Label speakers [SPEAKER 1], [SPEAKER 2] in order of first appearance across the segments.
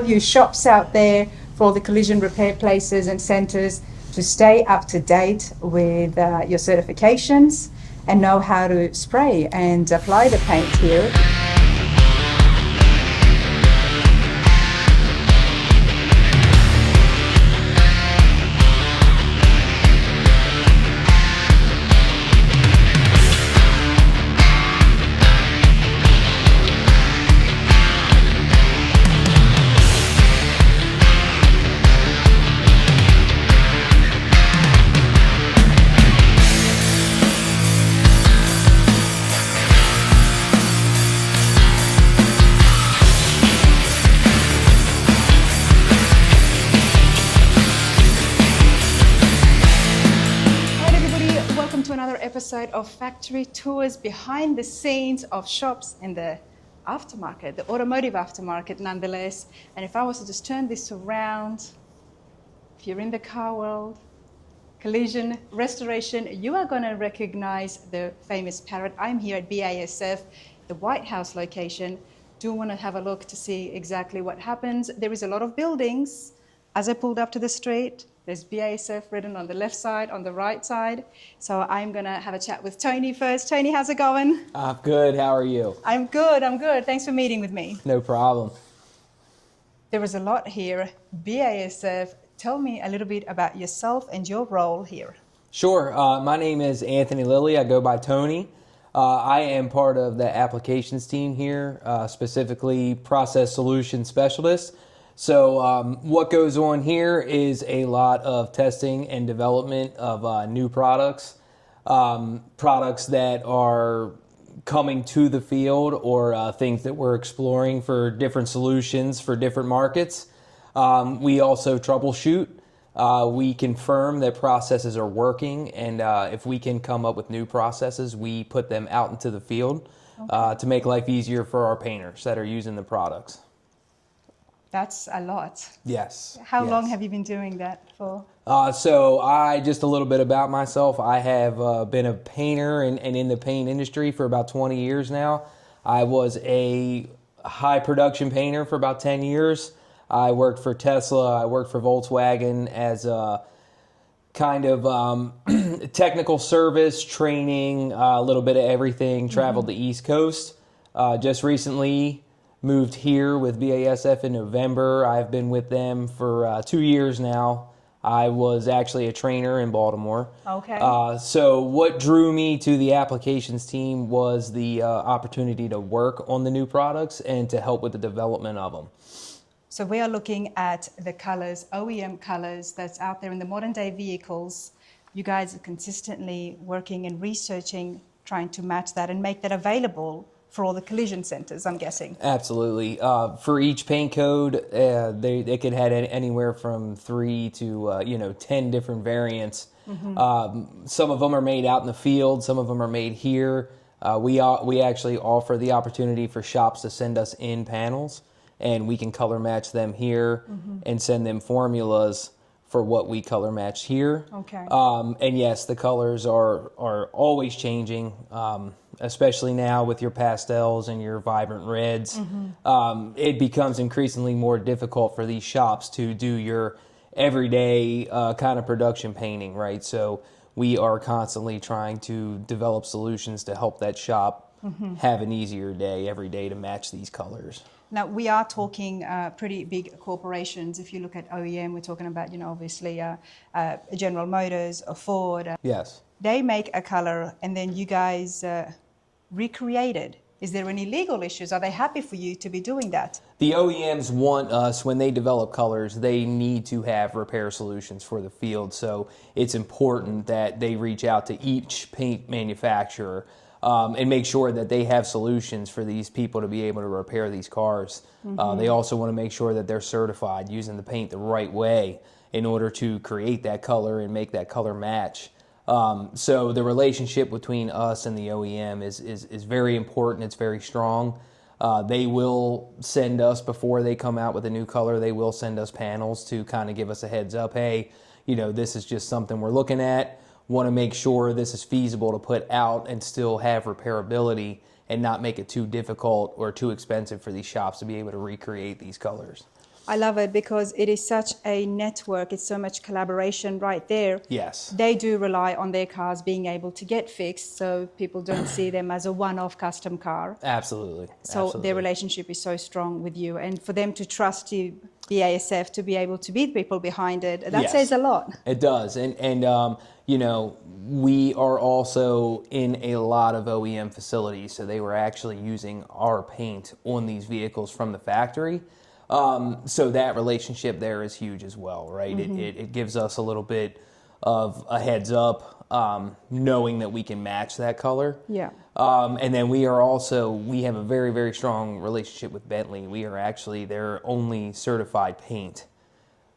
[SPEAKER 1] You shops out there for all the collision repair places and centers to stay up to date with your certifications and know how to spray and apply the paint here. Episode of Factory Tours behind the scenes of shops in the aftermarket, the automotive aftermarket nonetheless. And if I was to just turn this around, if you're in the car world, collision restoration, you are going to recognize the famous parrot. I'm here at BASF, the White House location. Do want to have a look to see exactly what happens. There is a lot of buildings. As I pulled up to the street, there's BASF written on the left side, on the right side. So I'm going to have a chat with Tony first. Tony, how's it going?
[SPEAKER 2] I'm good. How are you?
[SPEAKER 1] I'm good. Thanks for meeting with me.
[SPEAKER 2] No problem.
[SPEAKER 1] There is a lot here. BASF, tell me a little bit about yourself and your role here.
[SPEAKER 2] Sure. My name is Anthony Lilly. I go by Tony. I am part of the applications team here, specifically process solution specialist. So what goes on here is a lot of testing and development of new products, products that are coming to the field or things that we're exploring for different solutions for different markets. We also troubleshoot. We confirm that processes are working, and if we can come up with new processes, we put them out into the field to make life easier for our painters that are using the products.
[SPEAKER 1] That's a lot.
[SPEAKER 2] Yes.
[SPEAKER 1] How long have you been doing that for?
[SPEAKER 2] Just a little bit about myself. I have been a painter and in the paint industry for about 20 years now. I was a high production painter for about 10 years. I worked for Tesla. I worked for Volkswagen as a kind of technical service, training, a little bit of everything, traveled the East Coast. Just recently moved here with BASF in November. I've been with them for 2 years now. I was actually a trainer in Baltimore.
[SPEAKER 1] Okay.
[SPEAKER 2] So what drew me to the applications team was the opportunity to work on the new products and to help with the development of them.
[SPEAKER 1] So we are looking at the colors, OEM colors that's out there in the modern day vehicles. You guys are consistently working and researching, trying to match that and make that available for all the collision centers, I'm guessing.
[SPEAKER 2] Absolutely. For each paint code, they could have anywhere from 3 to 10 different variants. Some of them are made out in the field. Some of them are made here. We actually offer the opportunity for shops to send us in panels, and we can color match them here and send them formulas for what we color match here.
[SPEAKER 1] Okay.
[SPEAKER 2] And yes, the colors are always changing, especially now with your pastels and your vibrant reds. It becomes increasingly more difficult for these shops to do your everyday kind of production painting, right? So we are constantly trying to develop solutions to help that shop have an easier day every day to match these colors.
[SPEAKER 1] Now, we are talking pretty big corporations. If you look at OEM, we're talking about, obviously General Motors or Ford.
[SPEAKER 2] Yes.
[SPEAKER 1] They make a color and then you guys recreate it. Is there any legal issues? Are they happy for you to be doing that?
[SPEAKER 2] The OEMs want us, when they develop colors, they need to have repair solutions for the field. So it's important that they reach out to each paint manufacturer and make sure that they have solutions for these people to be able to repair these cars. They also want to make sure that they're certified using the paint the right way in order to create that color and make that color match. So the relationship between us and the OEM is very important. It's very strong. They will send us, before they come out with a new color, they will send us panels to kind of give us a heads up. Hey, this is just something we're looking at. Want to make sure this is feasible to put out and still have repairability and not make it too difficult or too expensive for these shops to be able to recreate these colors.
[SPEAKER 1] I love it because it is such a network. It's so much collaboration right there.
[SPEAKER 2] Yes.
[SPEAKER 1] They do rely on their cars being able to get fixed, so people don't see them as a one-off custom car.
[SPEAKER 2] Absolutely.
[SPEAKER 1] So
[SPEAKER 2] Absolutely.
[SPEAKER 1] their relationship is so strong with you, and for them to trust you, BASF, to be able to be the people behind it, that
[SPEAKER 2] Yes.
[SPEAKER 1] says a lot.
[SPEAKER 2] It does, and you know, we are also in a lot of OEM facilities, so they were actually using our paint on these vehicles from the factory. So that relationship there is huge as well, right? It gives us a little bit of a heads up, knowing that we can match that color.
[SPEAKER 1] Yeah.
[SPEAKER 2] And then we have a very, very strong relationship with Bentley. We are actually their only certified paint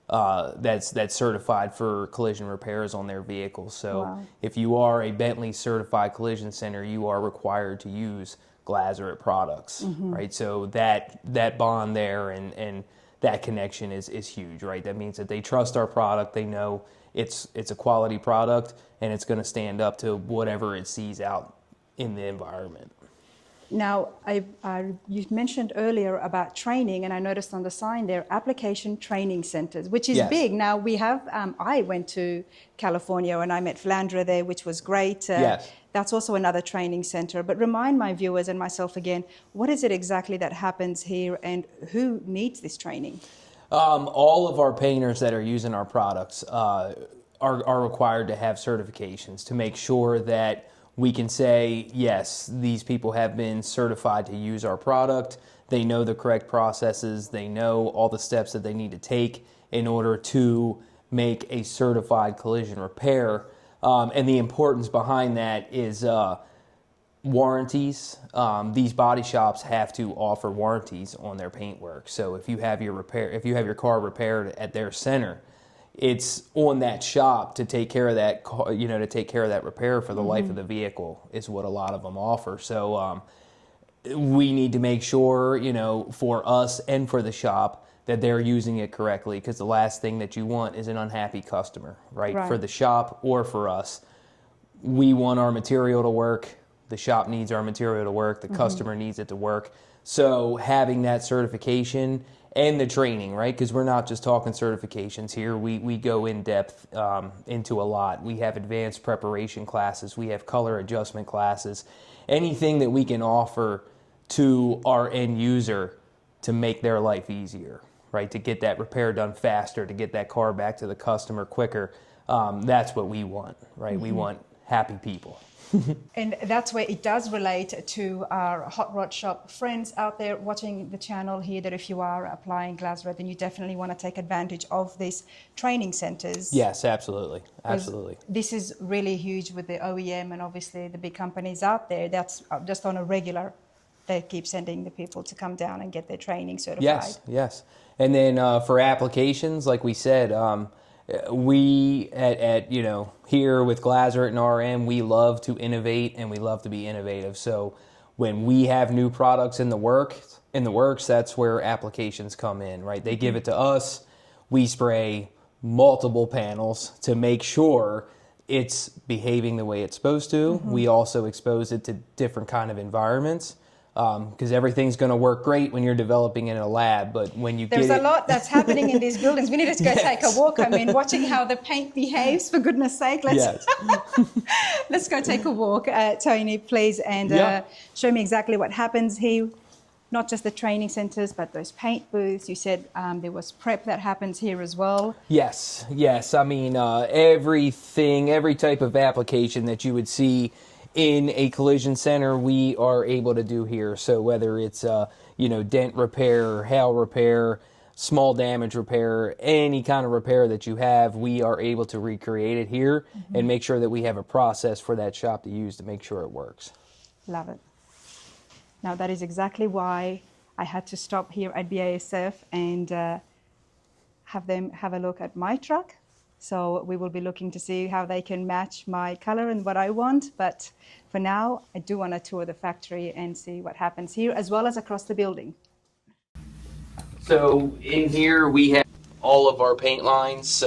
[SPEAKER 2] that's certified for collision repairs on their vehicles. So
[SPEAKER 1] Wow.
[SPEAKER 2] if you are a Bentley certified collision center, you are required to use Glazeret products, right? So that bond there and that connection is huge, right? That means that they trust our product. They know it's a quality product and it's going to stand up to whatever it sees out in the environment.
[SPEAKER 1] Now, you mentioned earlier about training, and I noticed on the sign there, application training centers, which is
[SPEAKER 2] Yes.
[SPEAKER 1] big. Now, we have, I went to California and I met Flandre there, which was great.
[SPEAKER 2] Yes.
[SPEAKER 1] That's also another training center. But remind my viewers and myself again, what is it exactly that happens here and who needs this training?
[SPEAKER 2] All of our painters that are using our products are required to have certifications to make sure that we can say, yes, these people have been certified to use our product. They know the correct processes. They know all the steps that they need to take in order to make a certified collision repair. And the importance behind that is warranties. These body shops have to offer warranties on their paintwork. So if you have your car repaired at their center, it's on that shop to take care of that, to take care of that repair for the life of the vehicle is what a lot of them offer. So we need to make sure, for us and for the shop that they're using it correctly, because the last thing that you want is an unhappy customer, right? For the shop or for us. We want our material to work. The shop needs our material to work. The customer needs it to work. So having that certification and the training, right? Because we're not just talking certifications here. We go in depth into a lot. We have advanced preparation classes. We have color adjustment classes. Anything that we can offer to our end user to make their life easier, right? To get that repair done faster, to get that car back to the customer quicker. That's what we want, right? We want happy people.
[SPEAKER 1] And that's where it does relate to our hot rod shop friends out there watching the channel here, that if you are applying Glazeret, then you definitely want to take advantage of these training centers.
[SPEAKER 2] Yes, absolutely. Absolutely.
[SPEAKER 1] This is really huge with the OEM and obviously the big companies out there. That's just on a regular, they keep sending the people to come down and get their training certified.
[SPEAKER 2] Yes. And then for applications, like we said, we at here with Glazeret and RM, we love to innovate and we love to be innovative. So when we have new products in the works, that's where applications come in, right? They give it to us. We spray multiple panels to make sure it's behaving the way it's supposed to. We also expose it to different kind of environments. Because everything's going to work great when you're developing in a lab, but when you
[SPEAKER 1] There's a lot that's happening in these buildings. We need to go take a walk. I mean, watching how the paint behaves, for goodness sake. Let's go take a walk, Tony, please, and show me exactly what happens here. Not just the training centers, but those paint booths. You said there was prep that happens here as well.
[SPEAKER 2] Yes. I mean, every type of application that you would see in a collision center, we are able to do here. So whether it's dent repair, hail repair, small damage repair, any kind of repair that you have, we are able to recreate it here and make sure that we have a process for that shop to use to make sure it works.
[SPEAKER 1] Love it. Now that is exactly why I had to stop here at BASF and have them have a look at my truck. So we will be looking to see how they can match my color and what I want. But for now, I do want to tour the factory and see what happens here, as well as across the building.
[SPEAKER 2] So in here we have all of our paint lines.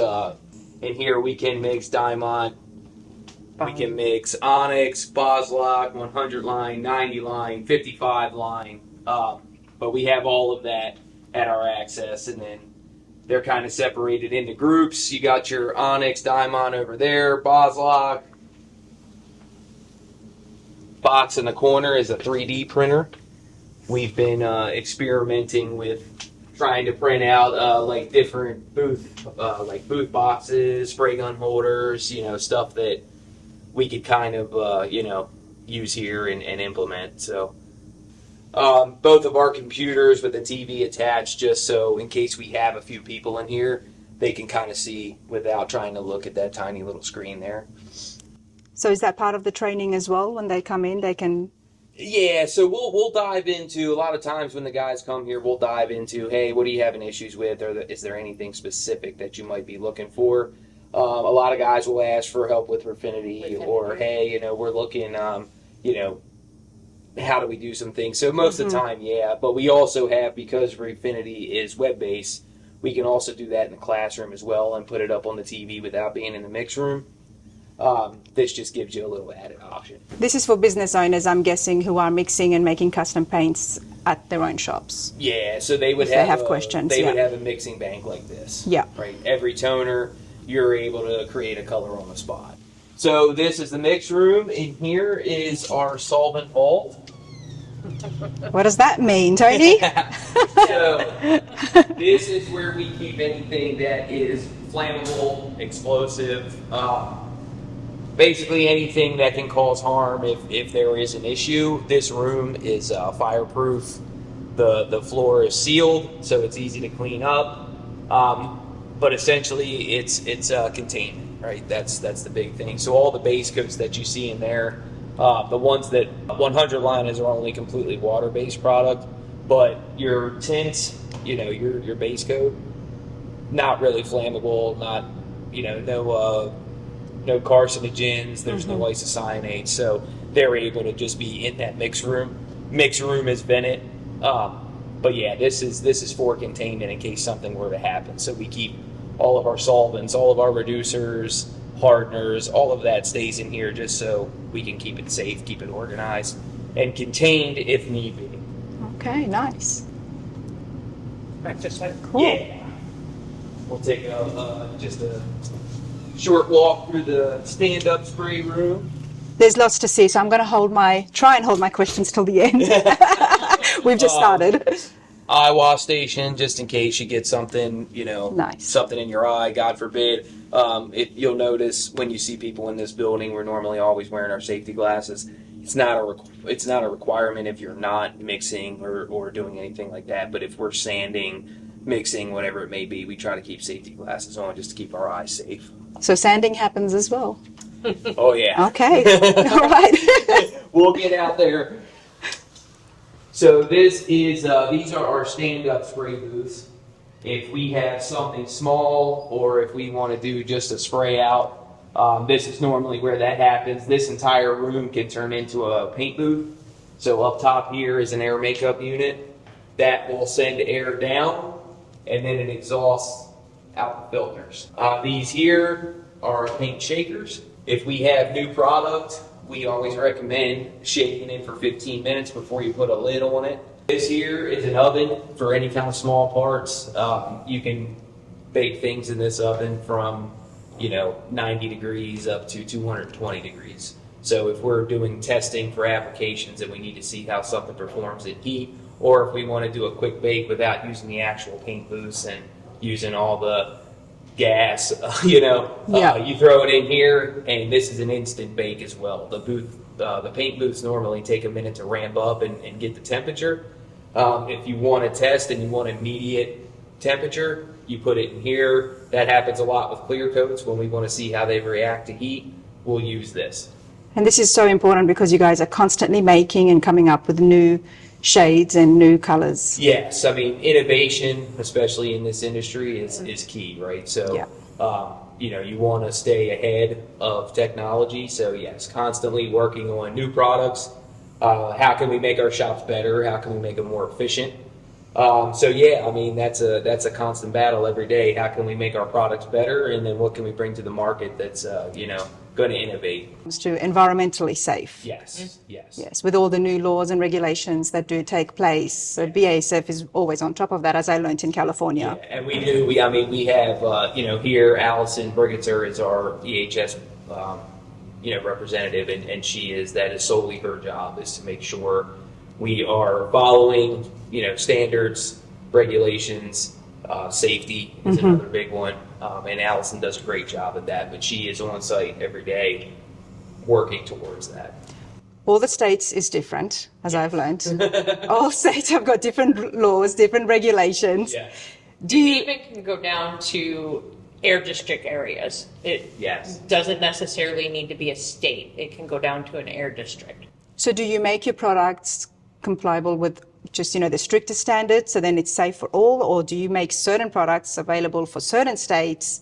[SPEAKER 2] In here we can mix Diamond, we can mix Onyx, Boslock, 100 line, 90 line, 55 line. But we have all of that at our access. And then They're kind of separated into groups. You got your Onyx Diamond over there, Boslock. Box in the corner is a 3D printer. We've been experimenting with trying to print out like different booth boxes, spray gun holders, stuff that we could kind of use here and implement. So both of our computers with the TV attached, just so in case we have a few people in here, they can kind of see without trying to look at that tiny little screen there.
[SPEAKER 1] So is that part of the training as well? When they come in, they can...
[SPEAKER 2] Yeah, so we'll dive into, a lot of times when the guys come here, we'll dive into, hey, what are you having issues with, or is there anything specific that you might be looking for? A lot of guys will ask for help with Refinity, or hey, we're looking, how do we do some things? So most of the time, yeah, but we also have, because Refinity is web-based, we can also do that in the classroom as well and put it up on the TV without being in the mix room. This just gives you a little added option.
[SPEAKER 1] This is for business owners, I'm guessing, who are mixing and making custom paints at their own shops.
[SPEAKER 2] Yeah, so they would
[SPEAKER 1] have questions.
[SPEAKER 2] They would have a mixing bank like this.
[SPEAKER 1] Yeah.
[SPEAKER 2] Right. Every toner, you're able to create a color on the spot. So this is the mix room, and here is our solvent vault.
[SPEAKER 1] What does that mean, Tony?
[SPEAKER 2] So this is where we keep anything that is flammable, explosive. Basically anything that can cause harm if there is an issue. This room is fireproof. The floor is sealed, so it's easy to clean up. But essentially, it's containment, right? That's the big thing. So all the base coats that you see in there, the ones that 100 liners are only completely water-based product, but your tint, your base coat, not really flammable, not no carcinogens, there's no isocyanates, so they're able to just be in that mix room. Mix room is vented, but yeah, this is for containment in case something were to happen. So we keep all of our solvents, all of our reducers, hardeners, all of that stays in here just so we can keep it safe, keep it organized, and contained if need be.
[SPEAKER 1] Okay, nice.
[SPEAKER 2] Cool. Yeah. We'll take just a short walk through the stand-up spray room.
[SPEAKER 1] There's lots to see, so I'm going to try and hold my questions till the end. We've just started.
[SPEAKER 2] Eye wash station, just in case you get something,
[SPEAKER 1] nice.
[SPEAKER 2] Something in your eye, God forbid. You'll notice when you see people in this building, we're normally always wearing our safety glasses. It's not a requirement if you're not mixing or doing anything like that. But if we're sanding, mixing, whatever it may be, we try to keep safety glasses on just to keep our eyes safe.
[SPEAKER 1] So sanding happens as well?
[SPEAKER 2] Oh, yeah.
[SPEAKER 1] Okay. All right.
[SPEAKER 2] We'll get out there. So these are our stand-up spray booths. If we have something small or if we want to do just a spray out, this is normally where that happens. This entire room can turn into a paint booth. So up top here is an air makeup unit that will send air down, and then it exhausts out the filters. These here are paint shakers. If we have new product, we always recommend shaking it for 15 minutes before you put a lid on it. This here is an oven for any kind of small parts. You can bake things in this oven from 90 degrees up to 220 degrees. So if we're doing testing for applications and we need to see how something performs at heat, or if we want to do a quick bake without using the actual paint booths and using all the gas, you throw it in here, and this is an instant bake as well. The paint booths normally take a minute to ramp up and get the temperature. If you want to test and you want immediate temperature, you put it in here. That happens a lot with clear coats. When we want to see how they react to heat, we'll use this.
[SPEAKER 1] And this is so important because you guys are constantly making and coming up with new shades and new colors.
[SPEAKER 2] Yes, I mean, innovation, especially in this industry, is key, right? So, you want to stay ahead of technology. So, yes, constantly working on new products. How can we make our shops better? How can we make them more efficient? That's a constant battle every day. How can we make our products better? And then what can we bring to the market that's, going to innovate.
[SPEAKER 1] To environmentally safe.
[SPEAKER 2] Yes, yes.
[SPEAKER 1] Yes, with all the new laws and regulations that do take place. So BASF is always on top of that, as I learned in California.
[SPEAKER 2] Yeah, and we have, here, Allison Brigatzer is our EHS, representative, and that is solely her job, is to make sure we are following, standards, regulations, safety is another big one. And Allison does a great job at that, but she is on site every day working towards that.
[SPEAKER 1] All the states is different, as I've learned. All states have got different laws, different regulations.
[SPEAKER 2] Yeah.
[SPEAKER 1] Do you
[SPEAKER 3] even can go down to air district areas. It
[SPEAKER 2] Yes.
[SPEAKER 3] doesn't necessarily need to be a state. It can go down to an air district.
[SPEAKER 1] So do you make your products compliable with just, the stricter standards, so then it's safe for all, or do you make certain products available for certain states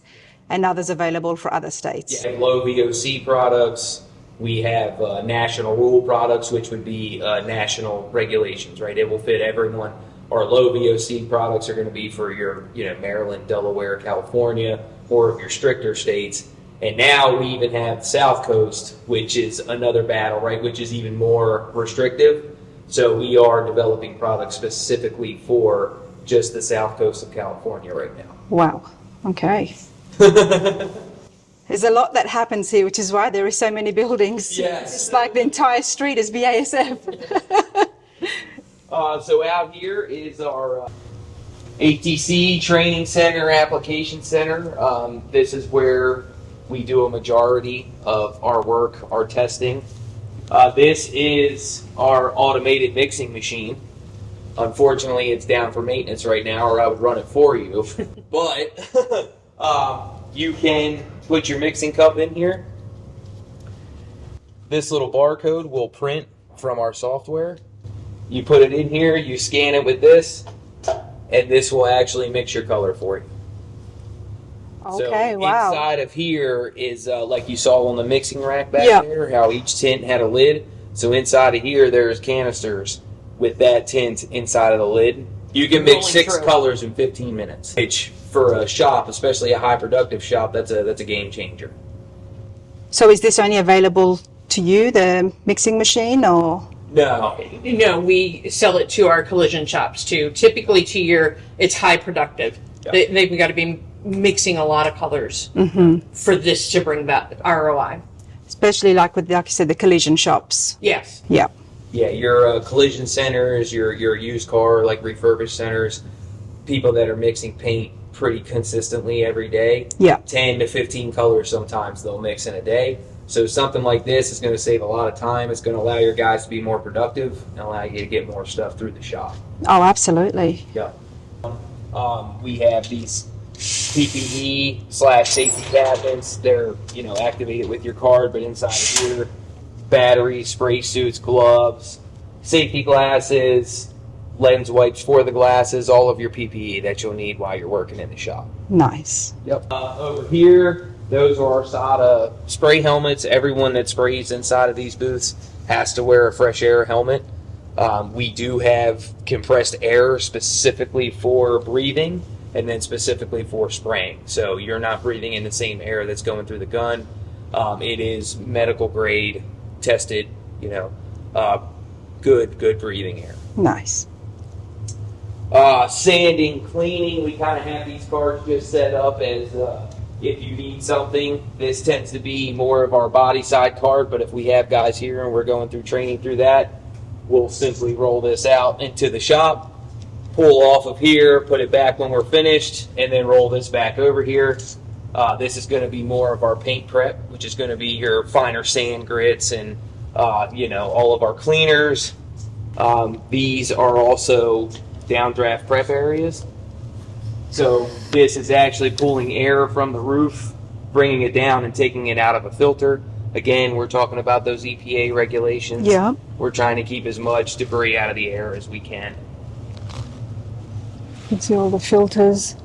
[SPEAKER 1] and others available for other states?
[SPEAKER 2] Yeah, low VOC products. We have national rule products, which would be national regulations, right? It will fit everyone. Our low VOC products are going to be for your, Maryland, Delaware, California, or your stricter states. And now we even have South Coast, which is another battle, right? Which is even more restrictive. So we are developing products specifically for just the South Coast of California right now.
[SPEAKER 1] Wow. Okay. There's a lot that happens here, which is why there are so many buildings.
[SPEAKER 2] Yes.
[SPEAKER 1] It's like the entire street is BASF.
[SPEAKER 2] So out here is our ATC Training Center, Application Center. This is where we do a majority of our work, our testing. This is our automated mixing machine. Unfortunately, it's down for maintenance right now, or I would run it for you. But you can put your mixing cup in here. This little barcode will print from our software. You put it in here, you scan it with this, and this will actually mix your color for you.
[SPEAKER 1] Okay,
[SPEAKER 2] so
[SPEAKER 1] wow.
[SPEAKER 2] Inside of here is like you saw on the mixing rack back
[SPEAKER 1] Yeah.
[SPEAKER 2] there, how each tint had a lid. So inside of here, there's canisters with that tint inside of the lid. You can mix
[SPEAKER 3] Rolling
[SPEAKER 2] 6
[SPEAKER 3] through.
[SPEAKER 2] colors in 15 minutes. Which for a shop, especially a high productive shop, that's a game changer.
[SPEAKER 1] So is this only available to you, the mixing machine, or?
[SPEAKER 2] No.
[SPEAKER 3] No, we sell it to our collision shops too. Typically it's high productive.
[SPEAKER 2] Yeah.
[SPEAKER 3] They've got to be mixing a lot of colors for this to bring that ROI.
[SPEAKER 1] Especially like you said, the collision shops.
[SPEAKER 3] Yes.
[SPEAKER 1] Yeah.
[SPEAKER 2] Yeah, your collision centers, your used car, like refurbished centers, people that are mixing paint pretty consistently every day.
[SPEAKER 1] Yeah.
[SPEAKER 2] 10 to 15 colors sometimes they'll mix in a day. So something like this is going to save a lot of time. It's going to allow your guys to be more productive and allow you to get more stuff through the shop.
[SPEAKER 1] Oh, absolutely.
[SPEAKER 2] Yeah. We have these PPE/safety cabinets. They're, activated with your card, but inside of here, batteries, spray suits, gloves, safety glasses, lens wipes for the glasses, all of your PPE that you'll need while you're working in the shop.
[SPEAKER 1] Nice.
[SPEAKER 2] Yep. Over here, those are our SADA spray helmets. Everyone that sprays inside of these booths has to wear a fresh air helmet. We do have compressed air specifically for breathing and then specifically for spraying. So you're not breathing in the same air that's going through the gun. It is medical grade, tested, good breathing air.
[SPEAKER 1] Nice.
[SPEAKER 2] Sanding, cleaning, we kind of have these cards just set up as if you need something. This tends to be more of our body side card, but if we have guys here and we're going through training through that, we'll simply roll this out into the shop, pull off of here, put it back when we're finished, and then roll this back over here. This is going to be more of our paint prep, which is going to be your finer sand grits and all of our cleaners. These are also downdraft prep areas. So this is actually pulling air from the roof, bringing it down and taking it out of a filter. Again, we're talking about those EPA regulations.
[SPEAKER 1] Yeah.
[SPEAKER 2] We're trying to keep as much debris out of the air as we can.
[SPEAKER 1] You can see all the filters.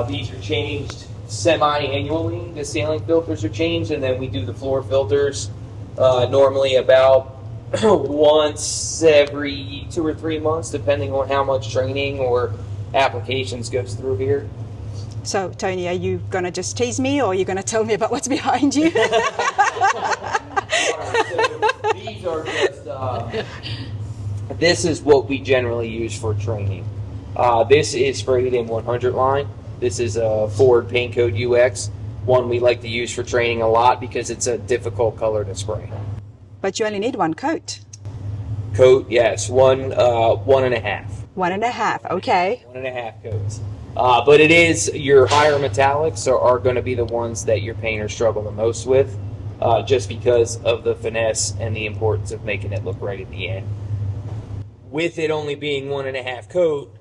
[SPEAKER 2] These are changed semi-annually. The ceiling filters are changed, and then we do the floor filters normally about once every 2 or 3 months, depending on how much training or applications goes through here.
[SPEAKER 1] So, Tony, are you going to just tease me or are you going to tell me about what's behind you?
[SPEAKER 2] So these are just, this is what we generally use for training. This is sprayed in 100 line. This is a Ford Paint Code UX, one we like to use for training a lot because it's a difficult color to spray.
[SPEAKER 1] But you only need one coat.
[SPEAKER 2] Coat, yes, one and a half.
[SPEAKER 1] 1.5, okay.
[SPEAKER 2] 1.5 coats. But it is, your higher metallics are going to be the ones that your painters struggle the most with, just because of the finesse and the importance of making it look right at the end. With it only being 1.5 coat,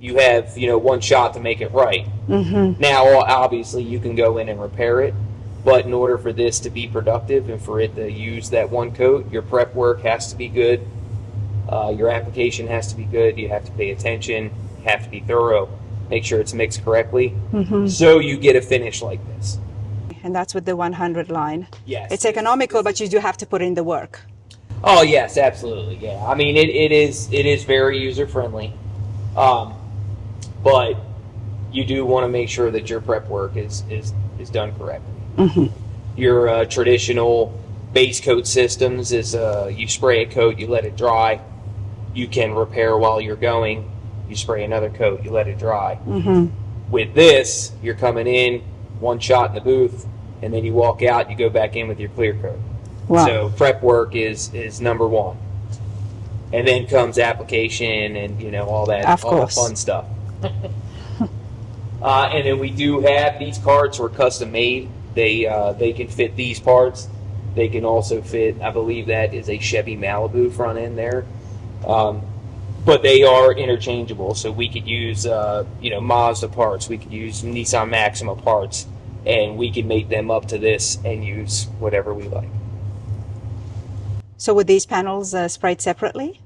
[SPEAKER 2] you have, one shot to make it right. Mm-hmm. Now, obviously, you can go in and repair it, but in order for this to be productive and for it to use that one coat, your prep work has to be good. Your application has to be good. You have to pay attention. You have to be thorough. Make sure it's mixed correctly, so you get a finish like this.
[SPEAKER 1] And that's with the 100 line.
[SPEAKER 2] Yes.
[SPEAKER 1] It's economical, but you do have to put in the work.
[SPEAKER 2] Oh yes, absolutely. Yeah, I mean it is very user friendly, but you do want to make sure that your prep work is done correctly. Mm-hmm. Your traditional base coat systems is you spray a coat, you let it dry, you can repair while you're going. You spray another coat, you let it dry. Mm-hmm. With this, you're coming in, one shot in the booth, and then you walk out, you go back in with your clear coat.
[SPEAKER 1] Wow.
[SPEAKER 2] So prep work is number one. And then comes application and all that, all the fun stuff. And then we do have, these carts were custom made. They can fit these parts. They can also fit, I believe that is a Chevy Malibu front end there. But they are interchangeable, so we could use Mazda parts, we could use Nissan Maxima parts, and we can make them up to this and use whatever we like.
[SPEAKER 1] So were these panels sprayed separately?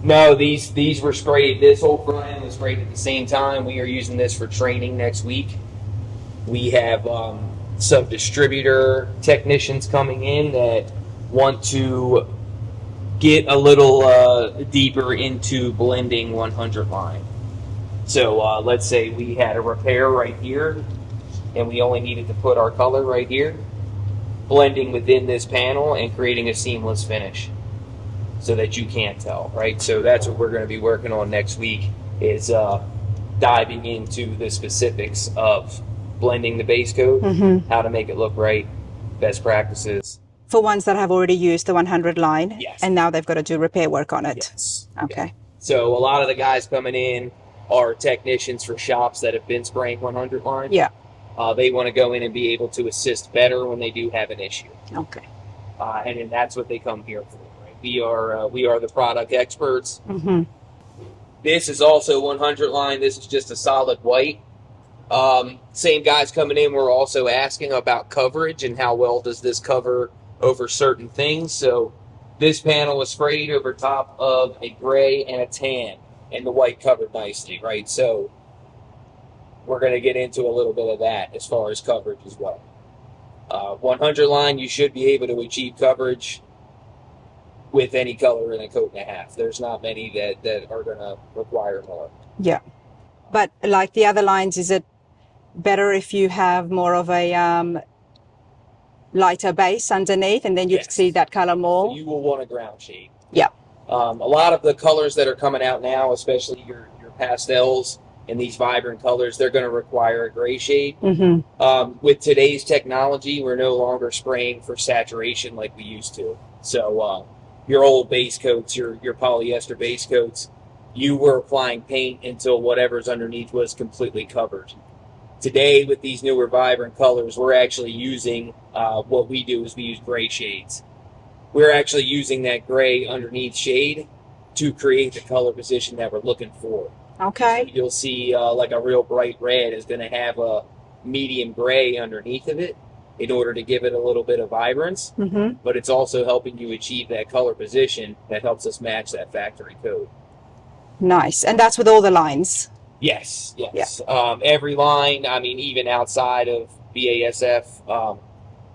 [SPEAKER 2] No, these were sprayed. This whole front end was sprayed at the same time. We are using this for training next week. We have some distributor technicians coming in that want to get a little deeper into blending 100 line. So let's say we had a repair right here and we only needed to put our color right here, blending within this panel and creating a seamless finish so that you can't tell, right? So that's what we're going to be working on next week, is diving into the specifics of blending the base coat, how to make it look right, best practices.
[SPEAKER 1] For ones that have already used the 100 line,
[SPEAKER 2] yes,
[SPEAKER 1] and now they've got to do repair work on it.
[SPEAKER 2] Yes.
[SPEAKER 1] Okay.
[SPEAKER 2] Yeah. So a lot of the guys coming in are technicians for shops that have been spraying 100 line.
[SPEAKER 1] Yeah.
[SPEAKER 2] They want to go in and be able to assist better when they do have an issue.
[SPEAKER 1] Okay.
[SPEAKER 2] And then that's what they come here for. Right? We are the product experts. Mm-hmm. This is also 100 line. This is just a solid white. Same guys coming in were also asking about coverage and how well does this cover over certain things. So this panel was sprayed over top of a gray and a tan, and the white covered nicely, right? So we're going to get into a little bit of that as far as coverage as well. 100 line, you should be able to achieve coverage with any color in a coat and a half. There's not many that are going to require more.
[SPEAKER 1] Yeah. But like the other lines, is it better if you have more of a lighter base underneath and then you can see that color more?
[SPEAKER 2] So you will want a ground shade.
[SPEAKER 1] Yeah.
[SPEAKER 2] A lot of the colors that are coming out now, especially your pastels and these vibrant colors, they're going to require a gray shade. Mm-hmm. With today's technology, we're no longer spraying for saturation like we used to. So your old base coats, your polyester base coats, you were applying paint until whatever's underneath was completely covered. Today, with these newer vibrant colors, we're actually using, what we do is we use gray shades. We're actually using that gray underneath shade to create the color position that we're looking for.
[SPEAKER 1] Okay.
[SPEAKER 2] So you'll see like a real bright red is going to have a medium gray underneath of it in order to give it a little bit of vibrance, but it's also helping you achieve that color position that helps us match that factory code.
[SPEAKER 1] Nice. And that's with all the lines?
[SPEAKER 2] Yes.
[SPEAKER 1] Yeah.
[SPEAKER 2] Every line, I mean, even outside of BASF,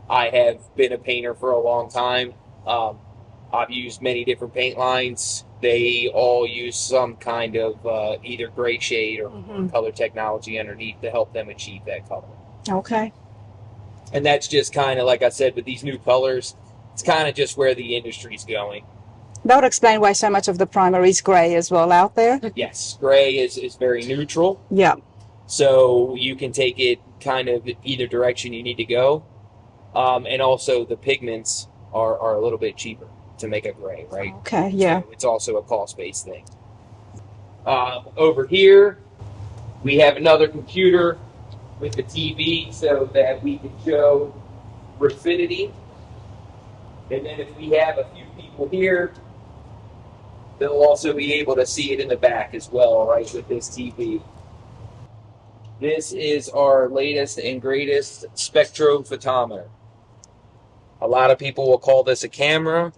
[SPEAKER 2] I have been a painter for a long time. I've used many different paint lines. they all use some kind of either gray shade or color technology underneath to help them achieve that color.
[SPEAKER 1] Okay.
[SPEAKER 2] And that's just kind of, like I said, with these new colors, it's kind of just where the industry's going.
[SPEAKER 1] That would explain why so much of the primer is gray as well out there.
[SPEAKER 2] Yes, gray is very neutral.
[SPEAKER 1] Yeah.
[SPEAKER 2] So you can take it kind of either direction you need to go. And also the pigments are a little bit cheaper to make a gray, right?
[SPEAKER 1] Okay, yeah.
[SPEAKER 2] So it's also a cost-based thing. Over here, we have another computer with the TV so that we can show Refinity. And then if we have a few people here, they'll also be able to see it in the back as well, right, with this TV. This is our latest and greatest spectrophotometer. A lot of people will call this a camera.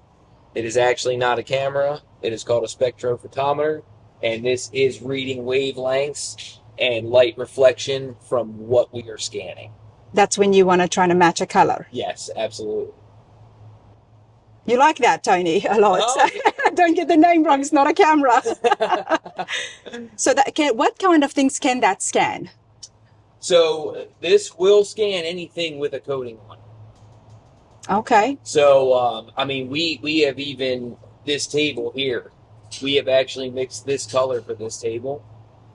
[SPEAKER 2] It is actually not a camera. It is called a spectrophotometer, and this is reading wavelengths and light reflection from what we are scanning.
[SPEAKER 1] That's when you want to try to match a color.
[SPEAKER 2] Yes, absolutely.
[SPEAKER 1] You like that, Tony, a lot.
[SPEAKER 2] Oh, yeah.
[SPEAKER 1] Don't get the name wrong. It's not a camera. So what kind of things can that scan?
[SPEAKER 2] So this will scan anything with a coating on it.
[SPEAKER 1] Okay.
[SPEAKER 2] So, I mean, we have even this table here. We have actually mixed this color for this table.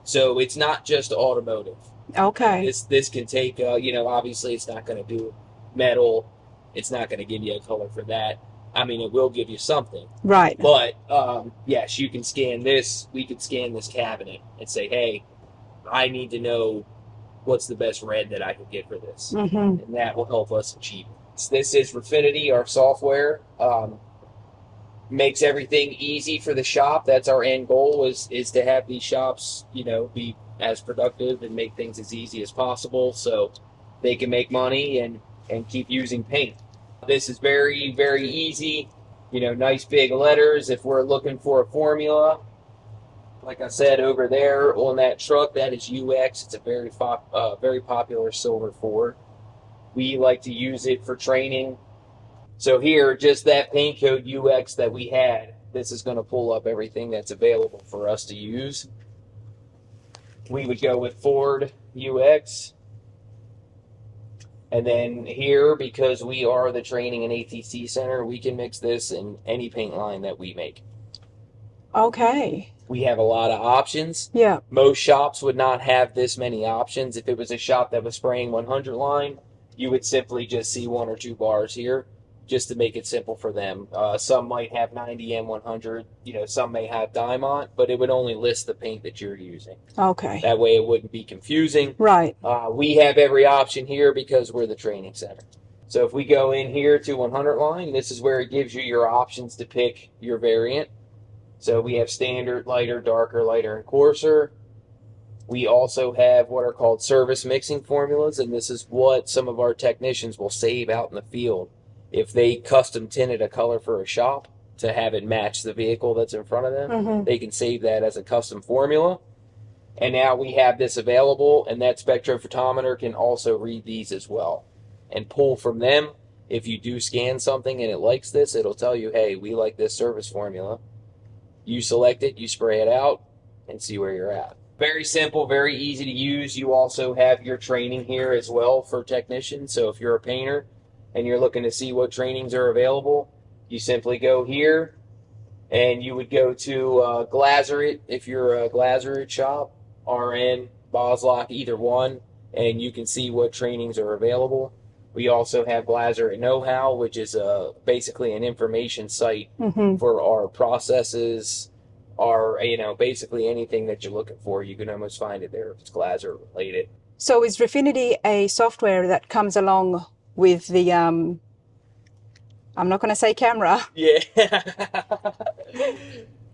[SPEAKER 2] So it's not just automotive.
[SPEAKER 1] Okay.
[SPEAKER 2] This can take, obviously it's not going to do metal. It's not going to give you a color for that. I mean, it will give you something.
[SPEAKER 1] Right.
[SPEAKER 2] But, yes, you can scan this. We could scan this cabinet and say, hey, I need to know what's the best red that I can get for this.
[SPEAKER 1] Mm-hmm.
[SPEAKER 2] And that will help us achieve it. This is Refinity, our software. Makes everything easy for the shop. That's our end goal is to have these shops, be as productive and make things as easy as possible so they can make money and keep using paint. This is very, very easy. Nice big letters. If we're looking for a formula, like I said over there on that truck, that is UX. It's a very popular silver Ford. We like to use it for training. So here, just that paint code UX that we had, this is going to pull up everything that's available for us to use. We would go with Ford UX. And then here, because we are the training and ATC center, we can mix this in any paint line that we make.
[SPEAKER 1] Okay.
[SPEAKER 2] We have a lot of options.
[SPEAKER 1] Yeah.
[SPEAKER 2] Most shops would not have this many options. If it was a shop that was spraying 100 line, you would simply just see 1 or 2 bars here just to make it simple for them. Some might have 90 and 100. Some may have Diamond, but it would only list the paint that you're using.
[SPEAKER 1] Okay.
[SPEAKER 2] That way it wouldn't be confusing.
[SPEAKER 1] Right.
[SPEAKER 2] We have every option here because we're the training center. So if we go in here to 100 line, this is where it gives you your options to pick your variant. So we have standard, lighter, darker, lighter, and coarser. We also have what are called service mixing formulas, and this is what some of our technicians will save out in the field. If they custom tinted a color for a shop to have it match the vehicle that's in front of them, they can save that as a custom formula. And now we have this available, and that spectrophotometer can also read these as well and pull from them. If you do scan something and it likes this, it'll tell you, hey, we like this service formula. You select it, you spray it out, and see where you're at. Very simple, very easy to use. You also have your training here as well for technicians. So if you're a painter and you're looking to see what trainings are available, you simply go here and you would go to Glazerite if you're a Glazerite shop, RN, Boslok, either one, and you can see what trainings are available. We also have Glazerite Know-How, which is basically an information site for our processes, our, basically anything that you're looking for. You can almost find it there if it's Glazerite related.
[SPEAKER 1] So is Refinity a software that comes along with the, I'm not going to say camera.
[SPEAKER 2] Yeah.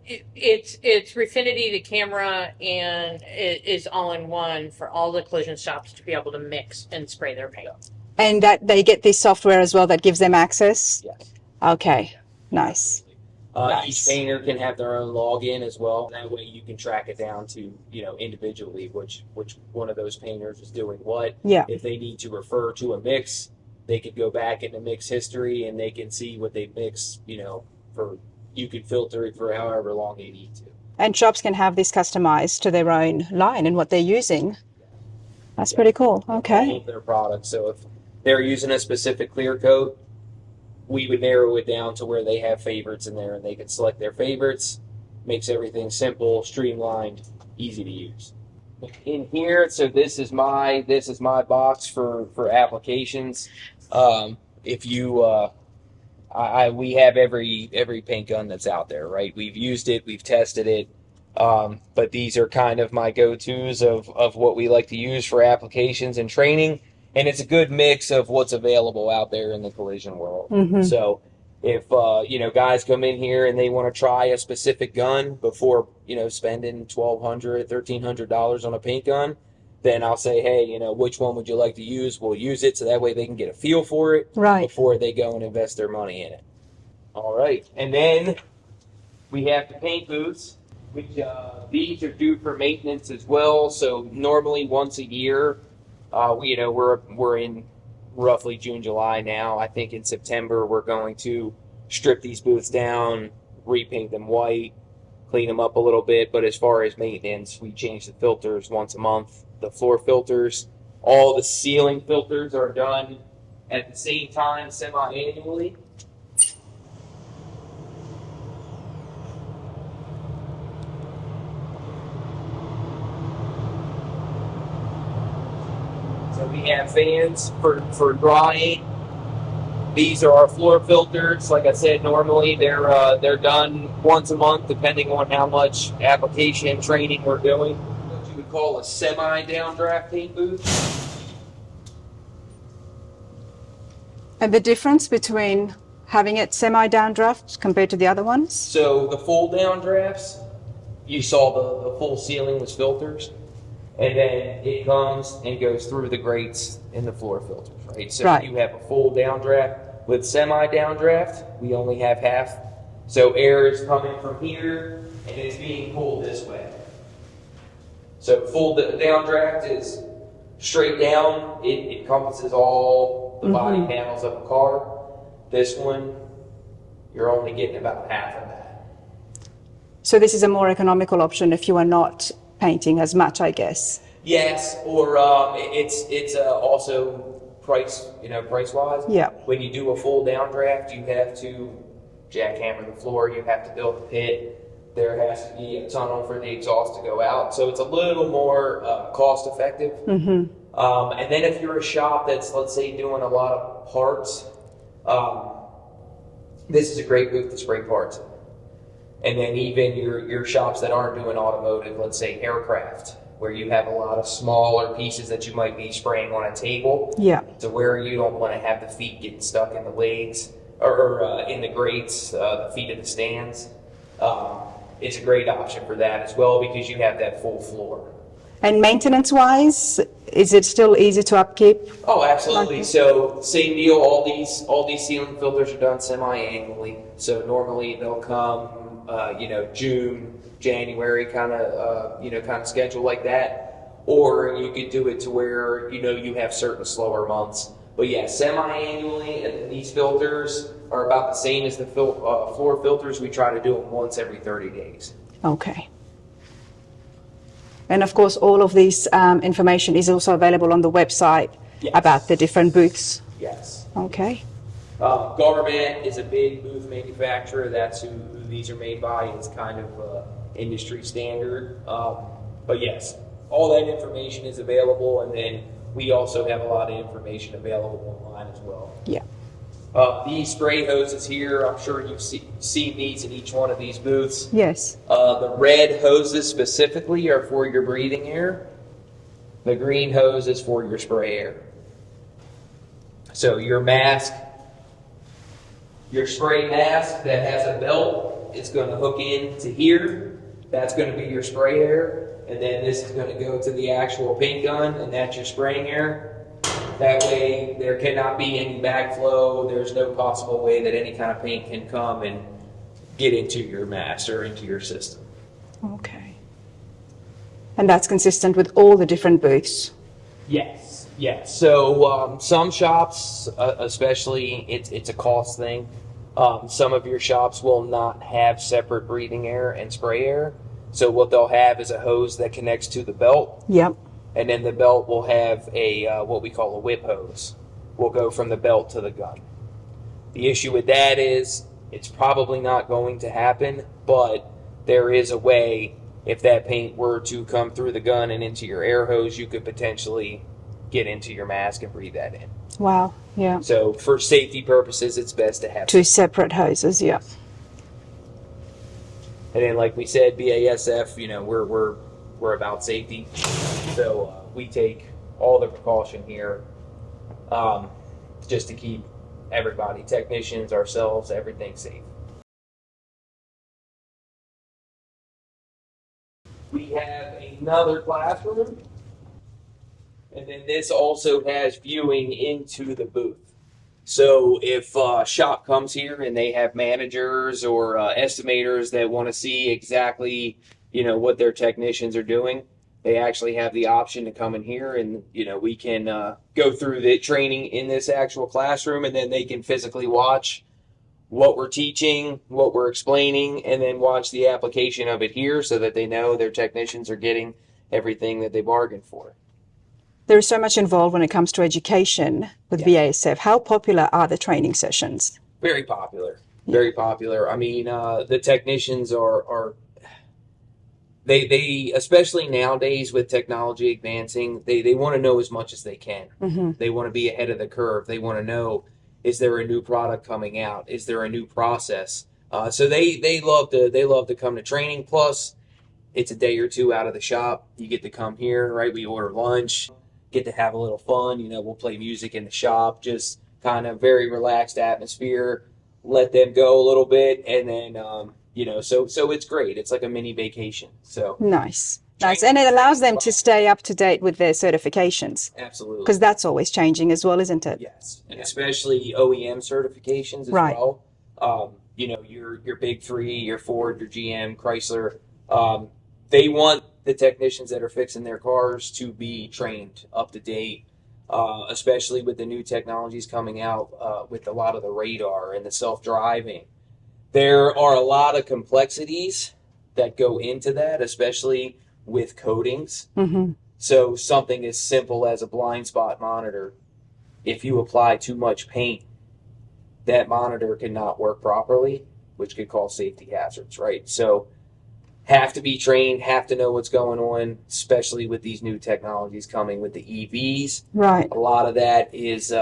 [SPEAKER 3] It's Refinity, the camera, and it is all in one for all the collision shops to be able to mix and spray their paint.
[SPEAKER 1] And that they get this software as well that gives them access?
[SPEAKER 2] Yes.
[SPEAKER 1] Okay, nice. Nice.
[SPEAKER 2] Each painter can have their own login as well. That way you can track it down to, individually which one of those painters is doing what.
[SPEAKER 1] Yeah.
[SPEAKER 2] If they need to refer to a mix, they could go back into mix history and they can see what they mixed, for you could filter it for however long you need to.
[SPEAKER 1] And shops can have this customized to their own line and what they're using. That's pretty cool.
[SPEAKER 2] All
[SPEAKER 1] Okay.
[SPEAKER 2] of their products. So if they're using a specific clear coat, we would narrow it down to where they have favorites in there, and they can select their favorites. Makes everything simple, streamlined, easy to use. In here, so this is my box for applications. If you we have every paint gun that's out there, right? We've used it, we've tested it, but these are kind of my go-tos of what we like to use for applications and training, and it's a good mix of what's available out there in the collision world. So if guys come in here and they want to try a specific gun before spending $1,200, $1,300 on a paint gun, then I'll say, hey, which one would you like to use? We'll use it so that way they can get a feel for it before they go and invest their money in it. All right. And then we have the paint booths, which these are due for maintenance as well. So normally once a year, we're in roughly June, July now. I think in September we're going to strip these booths down, repaint them white, clean them up a little bit. But as far as maintenance, we change the filters once a month. The floor filters, all the ceiling filters are done at the same time, semi-annually. So we have fans for drying. These are our floor filters. Like I said, normally they're done once a month, depending on how much application training we're doing. Call a semi-downdraft paint booth.
[SPEAKER 1] And the difference between having it semi-downdraft compared to the other ones?
[SPEAKER 2] So the full downdrafts, you saw the full ceiling was filters, and then it comes and goes through the grates in the floor filters, right? So you have a full downdraft. With semi-downdraft, we only have half. So air is coming from here, and it's being pulled this way. So full downdraft is straight down. It encompasses all the body panels of a car. This one, you're only getting about half of that.
[SPEAKER 1] So this is a more economical option if you are not painting as much, I guess.
[SPEAKER 2] Yes, or it's also price-wise.
[SPEAKER 1] Yeah.
[SPEAKER 2] When you do a full downdraft, you have to jackhammer the floor. You have to build a pit. There has to be a tunnel for the exhaust to go out. So it's a little more cost effective. And then if you're a shop that's, let's say, doing a lot of parts, this is a great booth to spray parts in. And then even your shops that aren't doing automotive, let's say aircraft, where you have a lot of smaller pieces that you might be spraying on a table.
[SPEAKER 1] Yeah.
[SPEAKER 2] To where you don't want to have the feet getting stuck in the legs or in the grates, the feet of the stands. It's a great option for that as well because you have that full floor.
[SPEAKER 1] And maintenance-wise, is it still easy to upkeep?
[SPEAKER 2] Oh, absolutely. So same deal. All these ceiling filters are done semi-annually. So normally they'll come, June, January kind of schedule like that. Or you could do it to where you have certain slower months. But yeah, semi-annually, and these filters are about the same as the floor filters. We try to do them once every 30 days.
[SPEAKER 1] Okay. And of course, all of this information is also available on the website about the different booths.
[SPEAKER 2] Yes.
[SPEAKER 1] Okay.
[SPEAKER 2] Garment is a big booth manufacturer. That's who these are made by. It's kind of industry standard. But yes, all that information is available, and then we also have a lot of information available online as well.
[SPEAKER 1] Yeah.
[SPEAKER 2] These spray hoses here, I'm sure you've seen these in each one of these booths.
[SPEAKER 1] Yes.
[SPEAKER 2] The red hoses specifically are for your breathing air. The green hose is for your spray air. So your mask, your spray mask that has a belt, it's going to hook into here. That's going to be your spray air. And then this is going to go to the actual paint gun, and that's your spraying air. That way there cannot be any backflow. There's no possible way that any kind of paint can come and get into your mask or into your system.
[SPEAKER 1] Okay. And that's consistent with all the different booths?
[SPEAKER 2] Yes. So some shops, especially, it's a cost thing. Some of your shops will not have separate breathing air and spray air. So what they'll have is a hose that connects to the belt.
[SPEAKER 1] Yep.
[SPEAKER 2] And then the belt will have a what we call a whip hose. Will go from the belt to the gun. The issue with that is it's probably not going to happen, but there is a way, if that paint were to come through the gun and into your air hose, you could potentially get into your mask and breathe that in.
[SPEAKER 1] Wow. Yeah.
[SPEAKER 2] So for safety purposes, it's best to have
[SPEAKER 1] Two separate hoses. Yeah.
[SPEAKER 2] And then, like we said, BASF, we're about safety, so we take all the precaution here, just to keep everybody, technicians, ourselves, everything safe. We have another classroom, and then this also has viewing into the booth. So if a shop comes here and they have managers or estimators that want to see exactly, what their technicians are doing, they actually have the option to come in here and, we can go through the training in this actual classroom, and then they can physically watch what we're teaching, what we're explaining, and then watch the application of it here so that they know their technicians are getting everything that they bargained for.
[SPEAKER 1] There is so much involved when it comes to education with BASF. How popular are the training sessions?
[SPEAKER 2] Very popular. Very popular. I mean, the technicians are they especially nowadays with technology advancing, they want to know as much as they can. Mm-hmm. They want to be ahead of the curve. They want to know, is there a new product coming out? Is there a new process? So they love to come to training. Plus, it's a day or two out of the shop. You get to come here, right? We order lunch, get to have a little fun. We'll play music in the shop, just kind of very relaxed atmosphere. Let them go a little bit, and then so it's great. It's like a mini vacation. So
[SPEAKER 1] nice, and it allows them to stay up to date with their certifications.
[SPEAKER 2] Absolutely,
[SPEAKER 1] because that's always changing as well, isn't it?
[SPEAKER 2] Yes, and especially OEM certifications as well. Your big three, your Ford, your GM, Chrysler. They want the technicians that are fixing their cars to be trained up to date, especially with the new technologies coming out with a lot of the radar and the self-driving. There are a lot of complexities that go into that, especially with coatings. Mm-hmm. So something as simple as a blind spot monitor, if you apply too much paint, that monitor cannot work properly, which could cause safety hazards, right? So have to be trained, have to know what's going on, especially with these new technologies coming with the EVs.
[SPEAKER 1] Right.
[SPEAKER 2] A lot of that is,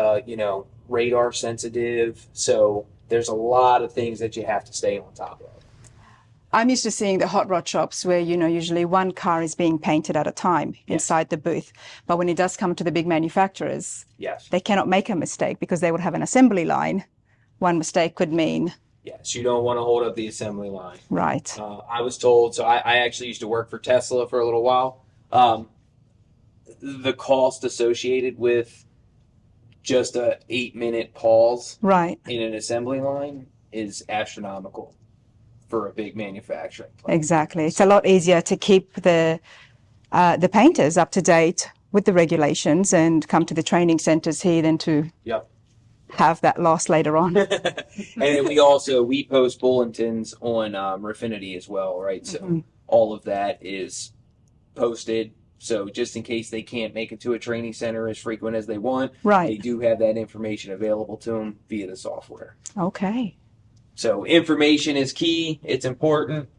[SPEAKER 2] radar sensitive. So there's a lot of things that you have to stay on top of.
[SPEAKER 1] I'm used to seeing the hot rod shops where, usually one car is being painted at a time inside the booth. But when it does come to the big manufacturers, they cannot make a mistake because they would have an assembly line. One mistake could mean...
[SPEAKER 2] Yes, you don't want to hold up the assembly line.
[SPEAKER 1] Right.
[SPEAKER 2] I was told, so I actually used to work for Tesla for a little while. The cost associated with just a 8-minute pause in an assembly line is astronomical for a big manufacturing plant.
[SPEAKER 1] Exactly. It's a lot easier to keep the painters up to date with the regulations and come to the training centers here than to have that loss later on.
[SPEAKER 2] And then we post bulletins on Refinity as well, right? So all of that is posted. So just in case they can't make it to a training center as frequent as they want, they do have that information available to them via the software.
[SPEAKER 1] Okay.
[SPEAKER 2] So information is key. It's important.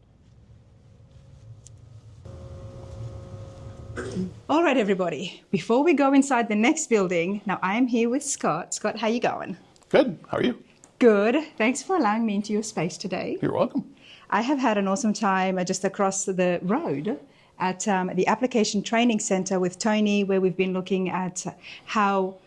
[SPEAKER 1] All right, everybody. Before we go inside the next building, now I am here with Scott. Scott, how you going?
[SPEAKER 4] Good. How are you?
[SPEAKER 1] Good. Thanks for allowing me into your space today.
[SPEAKER 4] You're welcome.
[SPEAKER 1] I have had an awesome time just across the road at the Application Training Center with Tony, where we've been looking at how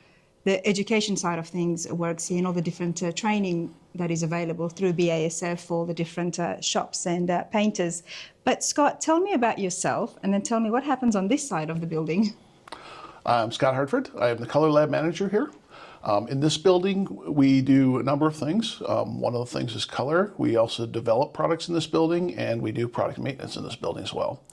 [SPEAKER 1] the education side of things works here and all the different training that is available through BASF for all the different shops and painters. But Scott, tell me about yourself and then tell me what happens on this side of the building.
[SPEAKER 4] I'm Scott Hartford. I am the color lab manager here. In this building, we do a number of things. One of the things is color. We also develop products in this building, and we do product maintenance in this building as well.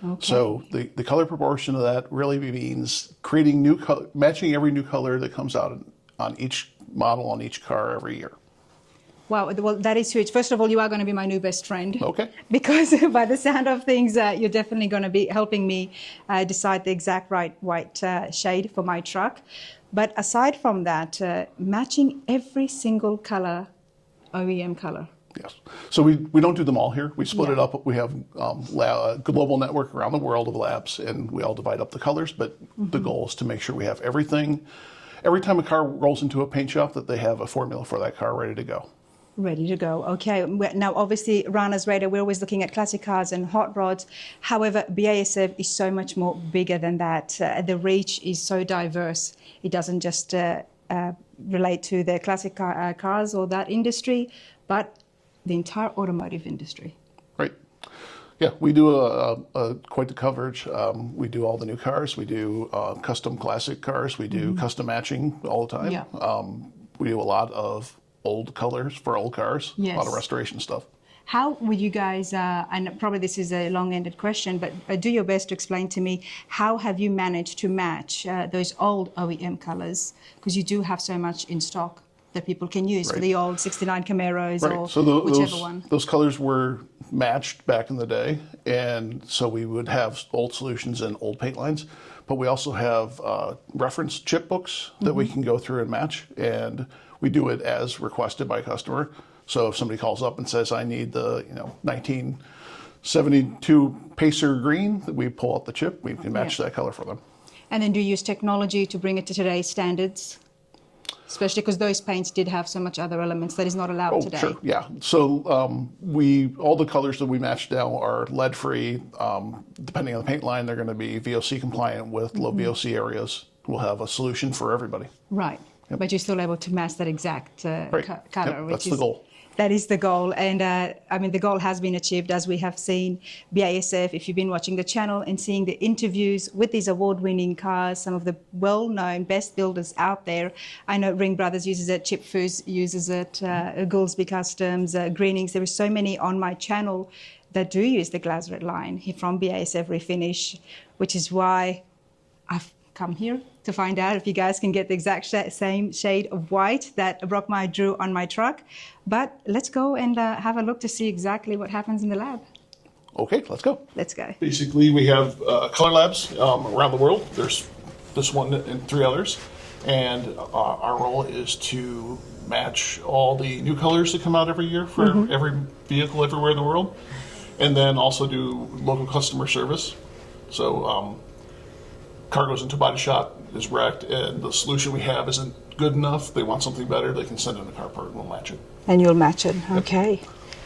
[SPEAKER 4] Okay. So the color proportion of that really means creating new color, matching every new color that comes out on each model on each car every year.
[SPEAKER 1] Wow, well, that is huge. First of all, you are going to be my new best friend.
[SPEAKER 4] Okay.
[SPEAKER 1] Because by the sound of things, you're definitely going to be helping me decide the exact right white shade for my truck. But aside from that, matching every single color, OEM color.
[SPEAKER 4] Yes. So we don't do them all here. We split
[SPEAKER 1] Yeah.
[SPEAKER 4] it up. We have a global network around the world of labs, and we all divide up the colors. But the goal is to make sure we have everything. Every time a car rolls into a paint shop, that they have a formula for that car ready to go.
[SPEAKER 1] Ready to go. Okay. Now, obviously, Ranas Radar, we're always looking at classic cars and hot rods. However, BASF is so much more bigger than that. The reach is so diverse. It doesn't just relate to the classic cars or that industry, but the entire automotive industry.
[SPEAKER 4] Right. Yeah, we do quite the coverage. We do all the new cars. We do custom classic cars. We do custom matching all the time.
[SPEAKER 1] Yeah.
[SPEAKER 4] We do a lot of old colors for old cars, a lot of
[SPEAKER 1] Yes.
[SPEAKER 4] restoration stuff.
[SPEAKER 1] How would you guys, and probably this is a long-ended question, but do your best to explain to me, how have you managed to match those old OEM colors? Because you do have so much in stock that people can use for
[SPEAKER 4] Right.
[SPEAKER 1] the old 69 Camaros or
[SPEAKER 4] So
[SPEAKER 1] whichever one.
[SPEAKER 4] those colors were matched back in the day, and so we would have old solutions and old paint lines, but we also have reference chip books that we can go through and match, and we do it as requested by a customer. So if somebody calls up and says, I need the 1972 Pacer green, we pull out the chip, we can match that color for them.
[SPEAKER 1] And then do you use technology to bring it to today's standards? Especially because those paints did have so much other elements that is not allowed today.
[SPEAKER 4] Sure, yeah. So all the colors that we match now are lead free. Depending on the paint line, they're going to be VOC compliant with low VOC areas. We'll have a solution for everybody.
[SPEAKER 1] Right. But you're still able to match that exact
[SPEAKER 4] Right.
[SPEAKER 1] color,
[SPEAKER 4] Yep,
[SPEAKER 1] which
[SPEAKER 4] that's
[SPEAKER 1] is
[SPEAKER 4] the goal.
[SPEAKER 1] That is the goal. And I mean, the goal has been achieved, as we have seen BASF, if you've been watching the channel and seeing the interviews with these award-winning cars, some of the well-known best builders out there. I know Ring Brothers uses it, Chip Foos uses it, Goolsby Customs, Greenings. There are so many on my channel that do use the glass red line from BASF Refinish, which is why I've come here to find out if you guys can get the exact same shade of white that Brockmeyer drew on my truck. But let's go and have a look to see exactly what happens in the lab.
[SPEAKER 4] Okay, let's go.
[SPEAKER 1] Let's go.
[SPEAKER 4] Basically, we have color labs around the world. There's this one and 3 others. And our role is to match all the new colors that come out every year for every vehicle everywhere in the world. And then also do local customer service. So car goes into a body shop, is wrecked, and the solution we have isn't good enough. They want something better. They can send in a car part and we'll match it.
[SPEAKER 1] And you'll match it. Okay.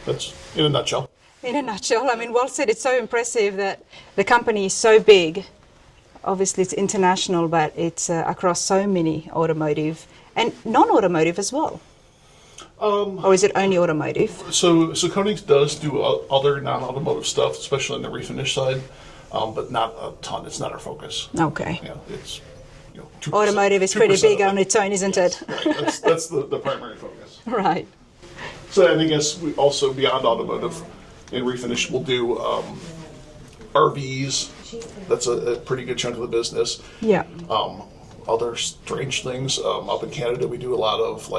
[SPEAKER 4] That's in a nutshell.
[SPEAKER 1] In a nutshell, I mean, well said. It's so impressive that the company is so big. Obviously, it's international, but it's across so many automotive and non-automotive as well. Or is it only automotive?
[SPEAKER 4] So Coatings does do other non-automotive stuff, especially on the refinish side, but not a ton. It's not our focus.
[SPEAKER 1] Okay.
[SPEAKER 4] Yeah, it's 2%,
[SPEAKER 1] Automotive is pretty
[SPEAKER 4] 2%
[SPEAKER 1] big
[SPEAKER 4] of
[SPEAKER 1] on its own, isn't it?
[SPEAKER 4] Right. That's the primary focus.
[SPEAKER 1] Right.
[SPEAKER 4] So, and I guess we also, beyond automotive and refinish, we'll do RVs. That's a pretty good chunk of the business.
[SPEAKER 1] Yeah.
[SPEAKER 4] Other strange things. Up in Canada, we do a lot of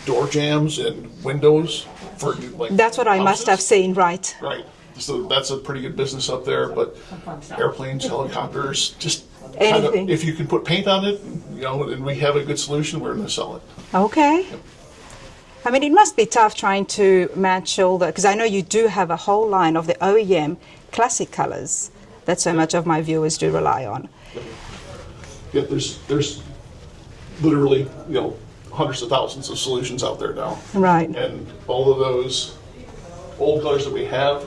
[SPEAKER 4] door jams and windows for
[SPEAKER 1] That's what I must have
[SPEAKER 4] houses.
[SPEAKER 1] seen, right?
[SPEAKER 4] Right. So that's a pretty good business up there. But airplanes, helicopters, just
[SPEAKER 1] Anything.
[SPEAKER 4] if you can put paint on it, and we have a good solution, we're going to sell it.
[SPEAKER 1] Okay. I mean, it must be tough trying to match all the, because I know you do have a whole line of the OEM classic colors that so much of my viewers do rely on.
[SPEAKER 4] Yeah, there's literally hundreds of thousands of solutions out there now.
[SPEAKER 1] Right.
[SPEAKER 4] And all of those old colors that we have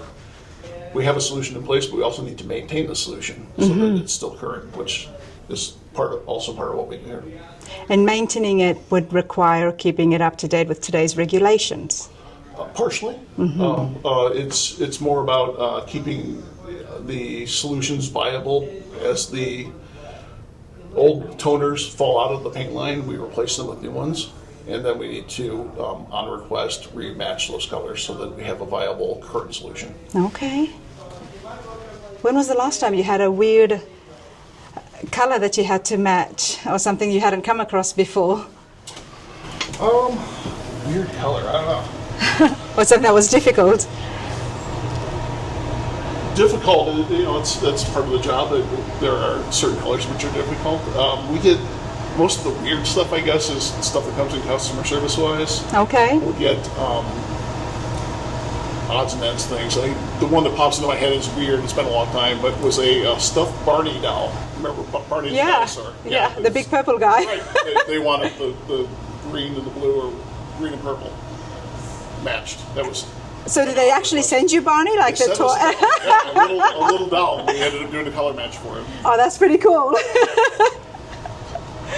[SPEAKER 4] a solution in place, but we also need to maintain the solution so that it's still current, which is also part of what we do here.
[SPEAKER 1] And maintaining it would require keeping it up to date with today's regulations.
[SPEAKER 4] Partially. It's more about keeping the solutions viable. As the old toners fall out of the paint line, we replace them with new ones. And then we need to, on request, rematch those colors so that we have a viable current solution.
[SPEAKER 1] Okay. When was the last time you had a weird color that you had to match or something you hadn't come across before?
[SPEAKER 4] Weird color, I don't know.
[SPEAKER 1] Or something that was difficult?
[SPEAKER 4] Difficult, that's part of the job. There are certain colors which are difficult. We get most of the weird stuff, I guess, is stuff that comes in customer service wise.
[SPEAKER 1] Okay.
[SPEAKER 4] We'll get odds and ends things. The one that pops into my head is weird. It's been a long time, but was a stuffed Barney doll. Remember Barney the dinosaur?
[SPEAKER 1] Yeah, the big purple guy.
[SPEAKER 4] Right. They wanted the green and the blue, or green and purple matched. That was.
[SPEAKER 1] So did they actually send you Barney, like the toy?
[SPEAKER 4] A little doll. We ended up doing a color match for him.
[SPEAKER 1] Oh, that's pretty cool.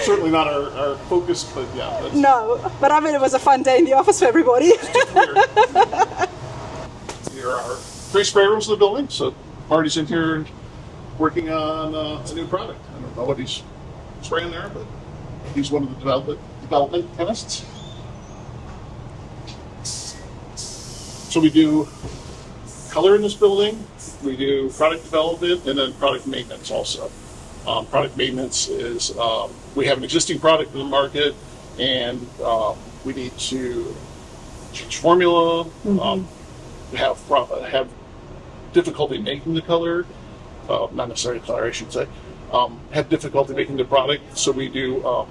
[SPEAKER 4] Certainly not our focus, but yeah. That's
[SPEAKER 1] No, but I mean, it was a fun day in the office for everybody.
[SPEAKER 4] weird. Here are 3 spray rooms in the building. So Marty's in here working on a new product. I don't know what he's spraying there, but he's one of the development chemists. So we do color in this building, we do product development, and then product maintenance also. Product maintenance is we have an existing product in the market, and we need to change formula, have difficulty making the color, not necessarily color, I should say, have difficulty making the product, so we do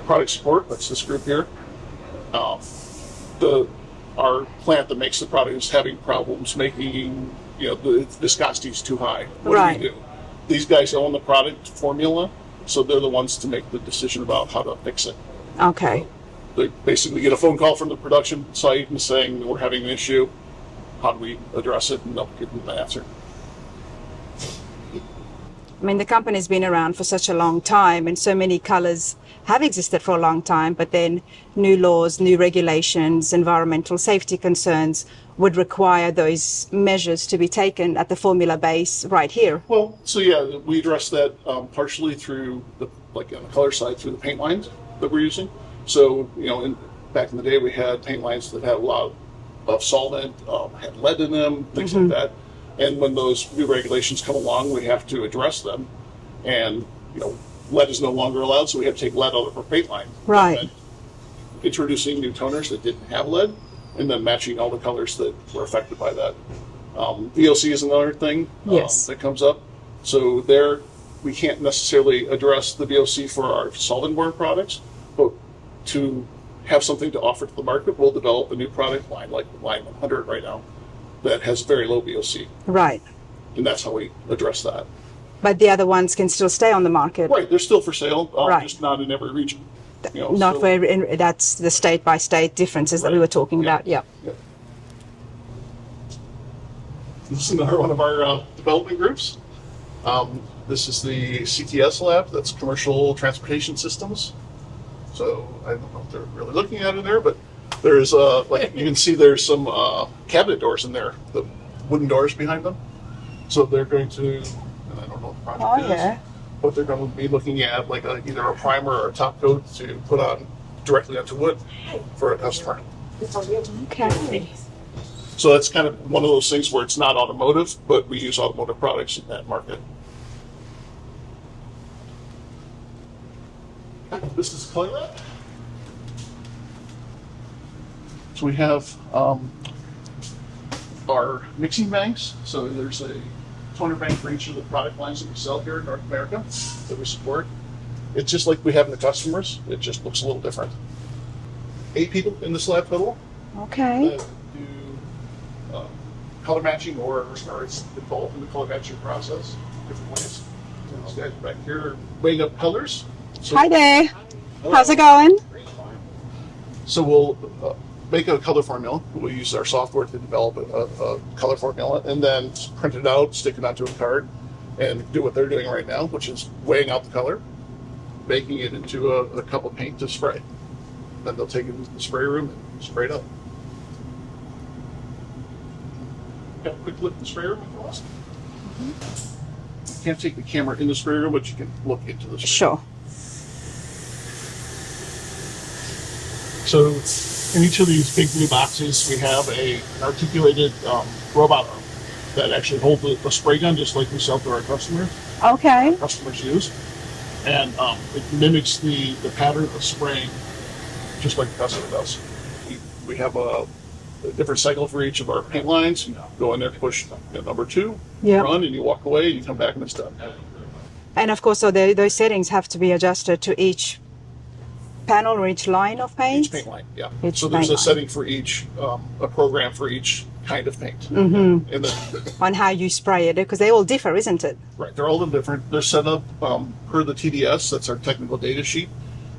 [SPEAKER 4] product support. That's this group here. Our plant that makes the product is having problems making, the viscosity is too high. What
[SPEAKER 1] Right.
[SPEAKER 4] do we do? These guys own the product formula, so they're the ones to make the decision about how to fix it.
[SPEAKER 1] Okay.
[SPEAKER 4] They basically get a phone call from the production site and saying, we're having an issue. How do we address it? And they'll give them the answer.
[SPEAKER 1] I mean, the company's been around for such a long time, and so many colors have existed for a long time, but then new laws, new regulations, environmental safety concerns would require those measures to be taken at the formula base right here.
[SPEAKER 4] Well, so yeah, we address that partially through like on the color side, through the paint lines that we're using. So, back in the day, we had paint lines that had a lot of solvent, had lead in them, things like that. And when those new regulations come along, we have to address them. And, lead is no longer allowed, so we have to take lead out of our paint line.
[SPEAKER 1] Right.
[SPEAKER 4] And introducing new toners that didn't have lead, and then matching all the colors that were affected by that. VOC is another thing
[SPEAKER 1] Yes.
[SPEAKER 4] that comes up. So there, we can't necessarily address the VOC for our solvent-borne products, but to have something to offer to the market, we'll develop a new product line, like line 100 right now, that has very low VOC,
[SPEAKER 1] Right.
[SPEAKER 4] and that's how we address that.
[SPEAKER 1] But the other ones can still stay on the market.
[SPEAKER 4] Right, they're still for sale,
[SPEAKER 1] Right.
[SPEAKER 4] just not in every region.
[SPEAKER 1] Not
[SPEAKER 4] so-
[SPEAKER 1] for every, that's the state by state differences that we were talking
[SPEAKER 4] Yeah.
[SPEAKER 1] about. Yeah.
[SPEAKER 4] Yeah. This is another one of our development groups. This is the CTS lab, that's Commercial Transportation Systems. So I don't know if they're really looking at it there, but there's like you can see there's some cabinet doors in there, the wooden doors behind them. So they're going to, and I don't know what the project is,
[SPEAKER 1] yeah.
[SPEAKER 4] but they're going to be looking at like either a primer or a top coat to put on directly onto wood for a customer.
[SPEAKER 1] Okay.
[SPEAKER 4] So that's kind of one of those things where it's not automotive, but we use automotive products in that market. This is Color Lab. So we have our mixing banks. So there's a toner bank for each of the product lines that we sell here in North America that we support. It's just like we have in the customers. It just looks a little different. 8 people in this lab total.
[SPEAKER 1] Okay.
[SPEAKER 4] That do color matching or is involved in the color matching process different ways. And these guys back here are weighing up colors. So,
[SPEAKER 1] Hi there. How's it going?
[SPEAKER 4] So we'll make a color formula. We'll use our software to develop a color formula and then print it out, stick it onto a card, and do what they're doing right now, which is weighing out the color, making it into a cup of paint to spray. Then they'll take it into the spray room and spray it up. Have a quick look at the spray room if you want. You can't take the camera in the spray room, but you can look into the spray room.
[SPEAKER 1] Sure.
[SPEAKER 4] So in each of these big blue boxes, we have an articulated robot arm that actually holds a spray gun just like we sell to our customers
[SPEAKER 1] Okay.
[SPEAKER 4] use. And it mimics the pattern of spraying just like the customer does. We We have a different cycle for each of our paint lines. You go in there, push number 2,
[SPEAKER 1] Yeah.
[SPEAKER 4] run, and you walk away, and you come back and it's done.
[SPEAKER 1] And of course, so those settings have to be adjusted to each panel or each line of paint?
[SPEAKER 4] Each paint line, yeah.
[SPEAKER 1] Each
[SPEAKER 4] So there's
[SPEAKER 1] paint
[SPEAKER 4] a setting for each, a program for each kind of paint.
[SPEAKER 1] Mm-hmm.
[SPEAKER 4] And then,
[SPEAKER 1] On how you spray it, because they all differ, isn't it?
[SPEAKER 4] right, they're all a little different. They're set up per the TDS, that's our technical data sheet.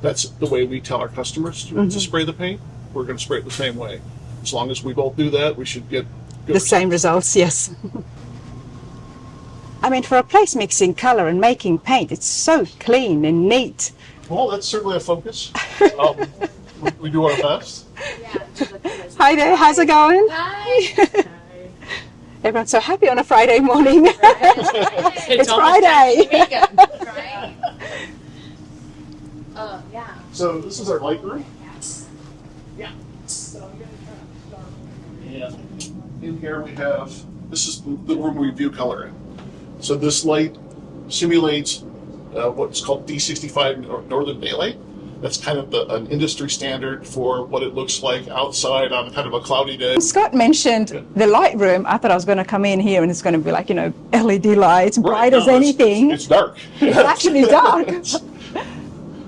[SPEAKER 4] That's the way we tell our customers to spray the paint. We're going to spray it the same way. As long as we both do that, we should get good
[SPEAKER 1] The same results, yes. I mean, for a place mixing color and making paint, it's so clean and neat.
[SPEAKER 4] Well, that's certainly a focus. We do our best.
[SPEAKER 1] Hi there, how's it going?
[SPEAKER 3] Hi.
[SPEAKER 1] Everyone's so happy on a Friday morning. It's
[SPEAKER 3] almost
[SPEAKER 1] Friday.
[SPEAKER 3] weekend, right? Yeah.
[SPEAKER 4] So this is our light room.
[SPEAKER 3] Yeah.
[SPEAKER 4] And in here we have, this is the room we view color in. So this light simulates what's called D65 or Northern Daylight. That's kind of an industry standard for what it looks like outside on kind of a cloudy day.
[SPEAKER 1] Scott mentioned the light room. I thought I was going to come in here and it's going to be like, LED lights, bright as
[SPEAKER 4] No,
[SPEAKER 1] anything.
[SPEAKER 4] It's dark.
[SPEAKER 1] It's actually dark.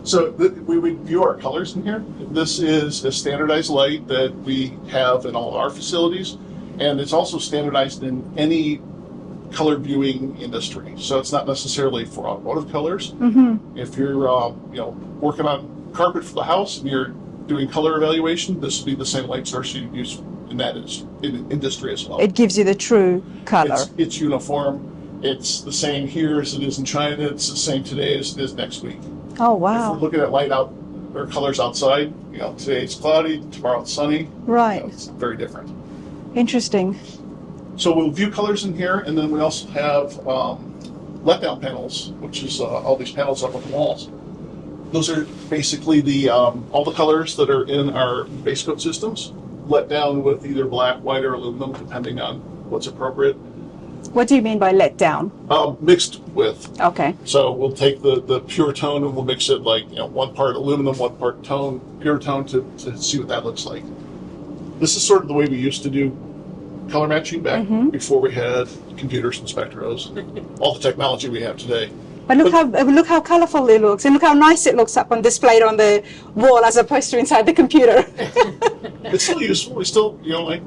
[SPEAKER 4] So we would view our colors in here. This is a standardized light that we have in all of our facilities, and it's also standardized in any color viewing industry. So it's not necessarily for automotive colors. Mm-hmm. If you're working on carpet for the house and you're doing color evaluation, this would be the same light source you use in that industry as well.
[SPEAKER 1] It gives you the true color.
[SPEAKER 4] It's uniform. It's the same here as it is in China. It's the same today as it is next week.
[SPEAKER 1] Oh,
[SPEAKER 4] If
[SPEAKER 1] wow.
[SPEAKER 4] we're looking at light out or colors outside, today it's cloudy, tomorrow it's sunny.
[SPEAKER 1] Right.
[SPEAKER 4] It's very different.
[SPEAKER 1] Interesting.
[SPEAKER 4] So we'll view colors in here, and then we also have let-down panels, which is all these panels up on the walls. Those are basically the all the colors that are in our base coat systems, let down with either black, white, or aluminum, depending on what's appropriate.
[SPEAKER 1] What do you mean by let down?
[SPEAKER 4] Mixed with.
[SPEAKER 1] Okay.
[SPEAKER 4] So we'll take the pure tone and we'll mix it like 1 part aluminum, 1 part tone, pure tone to see what that looks like. This is sort of the way we used to do color matching back before we had computers and spectros, all the technology we have today.
[SPEAKER 1] But look how colorful it looks, and look how nice it looks up on displayed on the wall as opposed to inside the computer.
[SPEAKER 4] It's still useful. We still,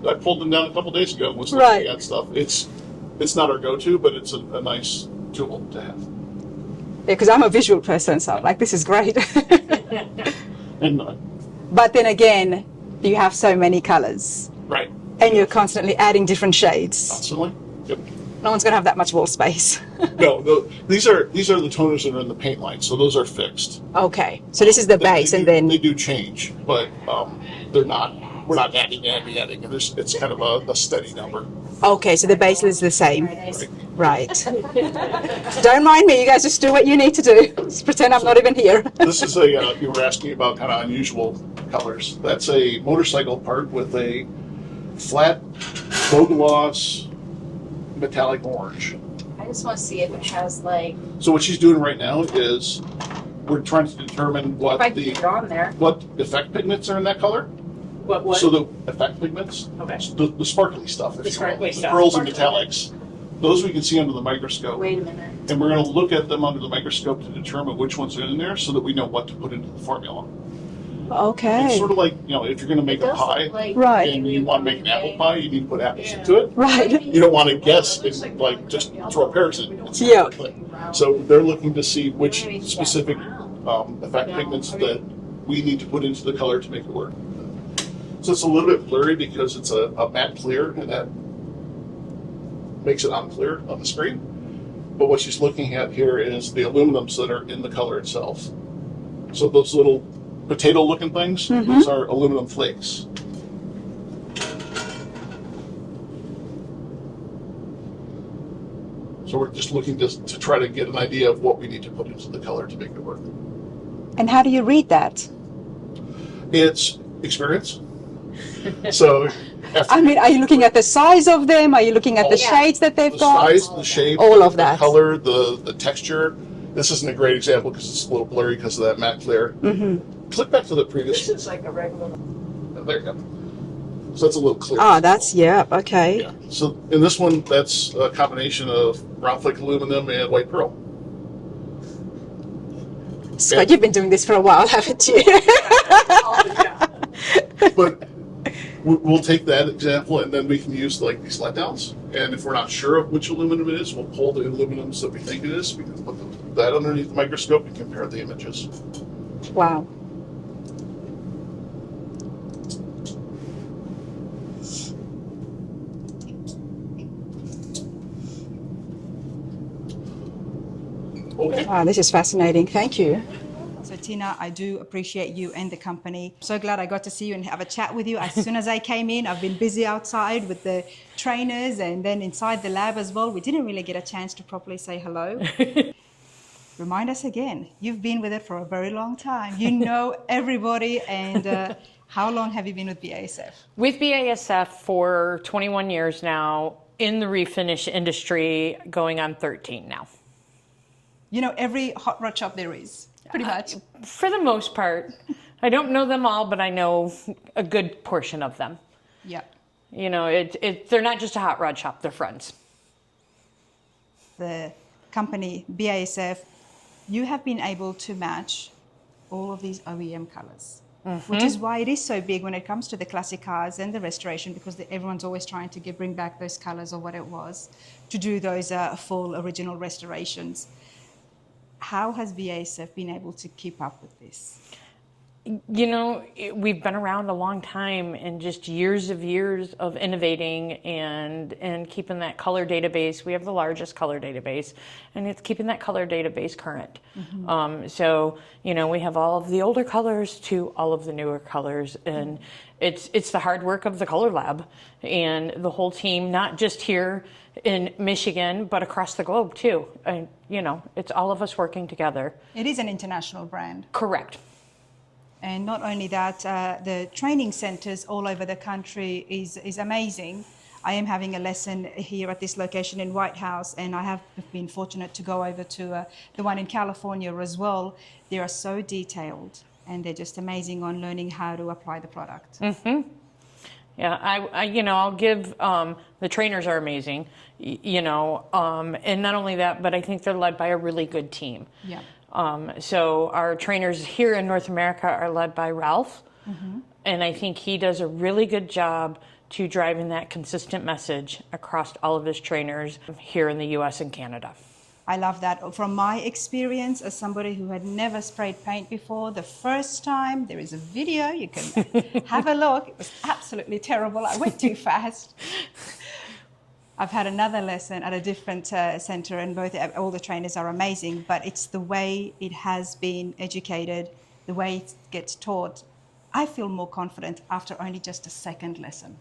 [SPEAKER 4] I pulled them down a couple days ago and was
[SPEAKER 1] Right.
[SPEAKER 4] looking at stuff. It's not our go-to, but it's a nice tool to have.
[SPEAKER 1] Because I'm a visual person, so I'm like, this is great.
[SPEAKER 4] And
[SPEAKER 1] But then again, you have so many colors,
[SPEAKER 4] right,
[SPEAKER 1] and you're constantly adding different shades.
[SPEAKER 4] constantly. Yep.
[SPEAKER 1] No one's going to have that much wall space.
[SPEAKER 4] No, these are the toners that are in the paint line, so those are fixed.
[SPEAKER 1] Okay, so this is the base,
[SPEAKER 4] They
[SPEAKER 1] and
[SPEAKER 4] do-
[SPEAKER 1] then
[SPEAKER 4] they do change, but they're not. We're not adding, and it's kind of a steady number.
[SPEAKER 1] okay, so the base is the same,
[SPEAKER 4] Right.
[SPEAKER 1] right? Don't mind me. You guys just do what you need to do. Just pretend I'm not even here.
[SPEAKER 4] This is you were asking about kind of unusual colors. That's a motorcycle part with a flat, low gloss, metallic orange.
[SPEAKER 5] I just want to see if it has like,
[SPEAKER 4] So what she's doing right now is we're trying to determine
[SPEAKER 5] if I can get it on there.
[SPEAKER 4] what effect pigments are in that color.
[SPEAKER 3] What?
[SPEAKER 4] So the effect pigments,
[SPEAKER 3] Okay.
[SPEAKER 4] the sparkly stuff,
[SPEAKER 3] The sparkly
[SPEAKER 4] the
[SPEAKER 3] stuff.
[SPEAKER 4] pearls and metallics, those we can see under the microscope.
[SPEAKER 5] Wait a minute.
[SPEAKER 4] And we're going to look at them under the microscope to determine which ones are in there so that we know what to put into the formula. It's
[SPEAKER 1] Okay,
[SPEAKER 4] sort of like, if you're going to make a
[SPEAKER 5] Does
[SPEAKER 4] pie
[SPEAKER 5] look like
[SPEAKER 1] Right.
[SPEAKER 4] and you want to make an apple pie, you need to put apples into it.
[SPEAKER 1] right.
[SPEAKER 4] You don't want to guess and like just throw pears in. It's
[SPEAKER 1] Yeah.
[SPEAKER 4] not good. So they're looking to see which specific effect pigments that we need to put into the color to make it work. So it's a little bit blurry because it's a matte clear, and that makes it unclear on the screen. But what she's looking at here is the aluminums that are in the color itself. So those little potato-looking things, those are aluminum flakes. So we're just looking to try to get an idea of what we need to put into the color to make it work.
[SPEAKER 1] And how do you read that?
[SPEAKER 4] It's experience. So after
[SPEAKER 1] I mean, are you looking at the size of them? Are you looking at the
[SPEAKER 5] Yeah.
[SPEAKER 1] shades that they've
[SPEAKER 4] the
[SPEAKER 1] got?
[SPEAKER 4] size, the shape,
[SPEAKER 1] All of
[SPEAKER 4] the
[SPEAKER 1] that.
[SPEAKER 4] color, the texture. This isn't a great example because it's a little blurry because of that matte clear. Click back to the previous.
[SPEAKER 5] This is like a regular.
[SPEAKER 4] There you go. So that's a little clearer.
[SPEAKER 6] Ah, that's, yeah, okay.
[SPEAKER 4] Yeah. So in this one, that's a combination of round flake aluminum and white pearl.
[SPEAKER 6] Scott, you've been doing this for a while, haven't you?
[SPEAKER 4] But we'll take that example and then we can use like these letdowns. And if we're not sure of which aluminum it is, we'll pull the aluminums that we think it is. We can put that underneath the microscope and compare the images.
[SPEAKER 6] Wow.
[SPEAKER 4] Okay.
[SPEAKER 6] Wow, this is fascinating. Thank you.
[SPEAKER 1] So Tina, I do appreciate you and the company. So glad I got to see you and have a chat with you. As soon as I came in, I've been busy outside with the trainers and then inside the lab as well. We didn't really get a chance to properly say hello. Remind us again, you've been with it for a very long time. You know everybody, and how long have you been with BASF?
[SPEAKER 3] With BASF for 21 years now, in the refinish industry, going on 13 now.
[SPEAKER 1] You know every hot rod shop there is, pretty much.
[SPEAKER 3] For the most part. I don't know them all, but I know a good portion of them.
[SPEAKER 1] Yeah.
[SPEAKER 3] You know, they're not just a hot rod shop, they're friends.
[SPEAKER 1] The company, BASF, you have been able to match all of these OEM colors, which is why it is so big when it comes to the classic cars and the restoration, because everyone's always trying to bring back those colors or what it was to do those full original restorations. How has BASF been able to keep up with this?
[SPEAKER 3] You know, we've been around a long time, and just years of innovating and keeping that color database. We have the largest color database, and it's keeping that color database current. So, you know, we have all of the older colors to all of the newer colors, and it's the hard work of the color lab and the whole team, not just here in Michigan, but across the globe too. And, you know, it's all of us working together.
[SPEAKER 1] It is an international brand.
[SPEAKER 3] Correct.
[SPEAKER 1] And not only that, the training centers all over the country is amazing. I am having a lesson here at this location in White House, and I have been fortunate to go over to the one in California as well. They are so detailed, and they're just amazing on learning how to apply the product.
[SPEAKER 3] Yeah, I you know, I'll give, the trainers are amazing, you know, and not only that, but I think they're led by a really good team.
[SPEAKER 1] Yeah.
[SPEAKER 3] So our trainers here in North America are led by Ralph, and I think he does a really good job to driving that consistent message across all of his trainers here in the US and Canada.
[SPEAKER 1] I love that. From my experience as somebody who had never sprayed paint before, the first time, there is a video, you can have a look. It was absolutely terrible. I went too fast. I've had another lesson at a different center, and all the trainers are amazing, but it's the way it has been educated, the way it gets taught. I feel more confident after only just a second lesson.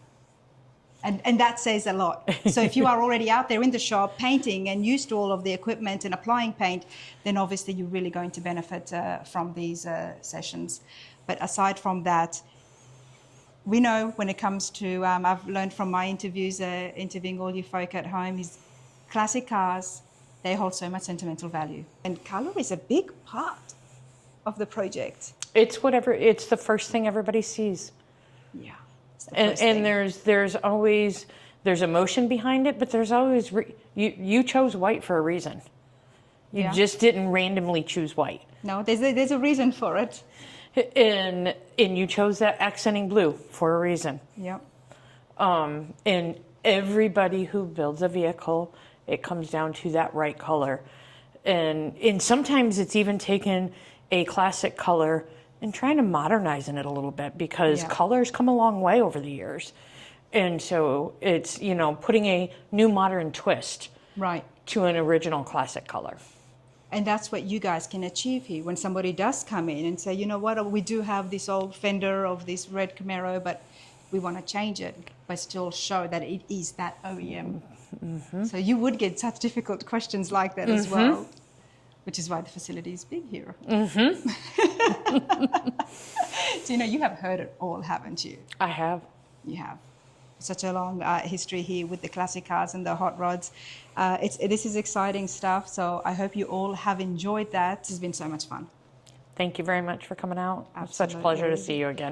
[SPEAKER 1] And that says a lot. So if you are already out there in the shop painting and used to all of the equipment and applying paint, then obviously you're really going to benefit from these sessions. But aside from that, we know when it comes to, I've learned from my interviews, interviewing all you folk at home, is classic cars, they hold so much sentimental value. And color is a big part of the project.
[SPEAKER 3] It's the first thing everybody sees.
[SPEAKER 1] Yeah.
[SPEAKER 3] And there's emotion behind it, but there's always, you chose white for a reason. You just didn't randomly choose white.
[SPEAKER 1] No, there's a reason for it.
[SPEAKER 3] And you chose that accenting blue for a reason.
[SPEAKER 1] Yep.
[SPEAKER 3] And everybody who builds a vehicle, it comes down to that right color. And sometimes it's even taken a classic color and trying to modernize in it a little bit, because colors come a long way over the years. And so it's, you know, putting a new modern twist to an original classic color.
[SPEAKER 1] And that's what you guys can achieve here. When somebody does come in and say, you know what, we do have this old fender of this red Camaro, but we want to change it, but still show that it is that OEM. So you would get such difficult questions like that as well, which is why the facility is big here. So, you know, you have heard it all, haven't you? I have. You have. Such a long history here with the classic cars and the hot rods. This is exciting stuff, so I hope you all have enjoyed that. This has been so much fun.
[SPEAKER 3] Thank you very much for coming out.
[SPEAKER 1] Absolutely.
[SPEAKER 3] It's such a pleasure to see you again.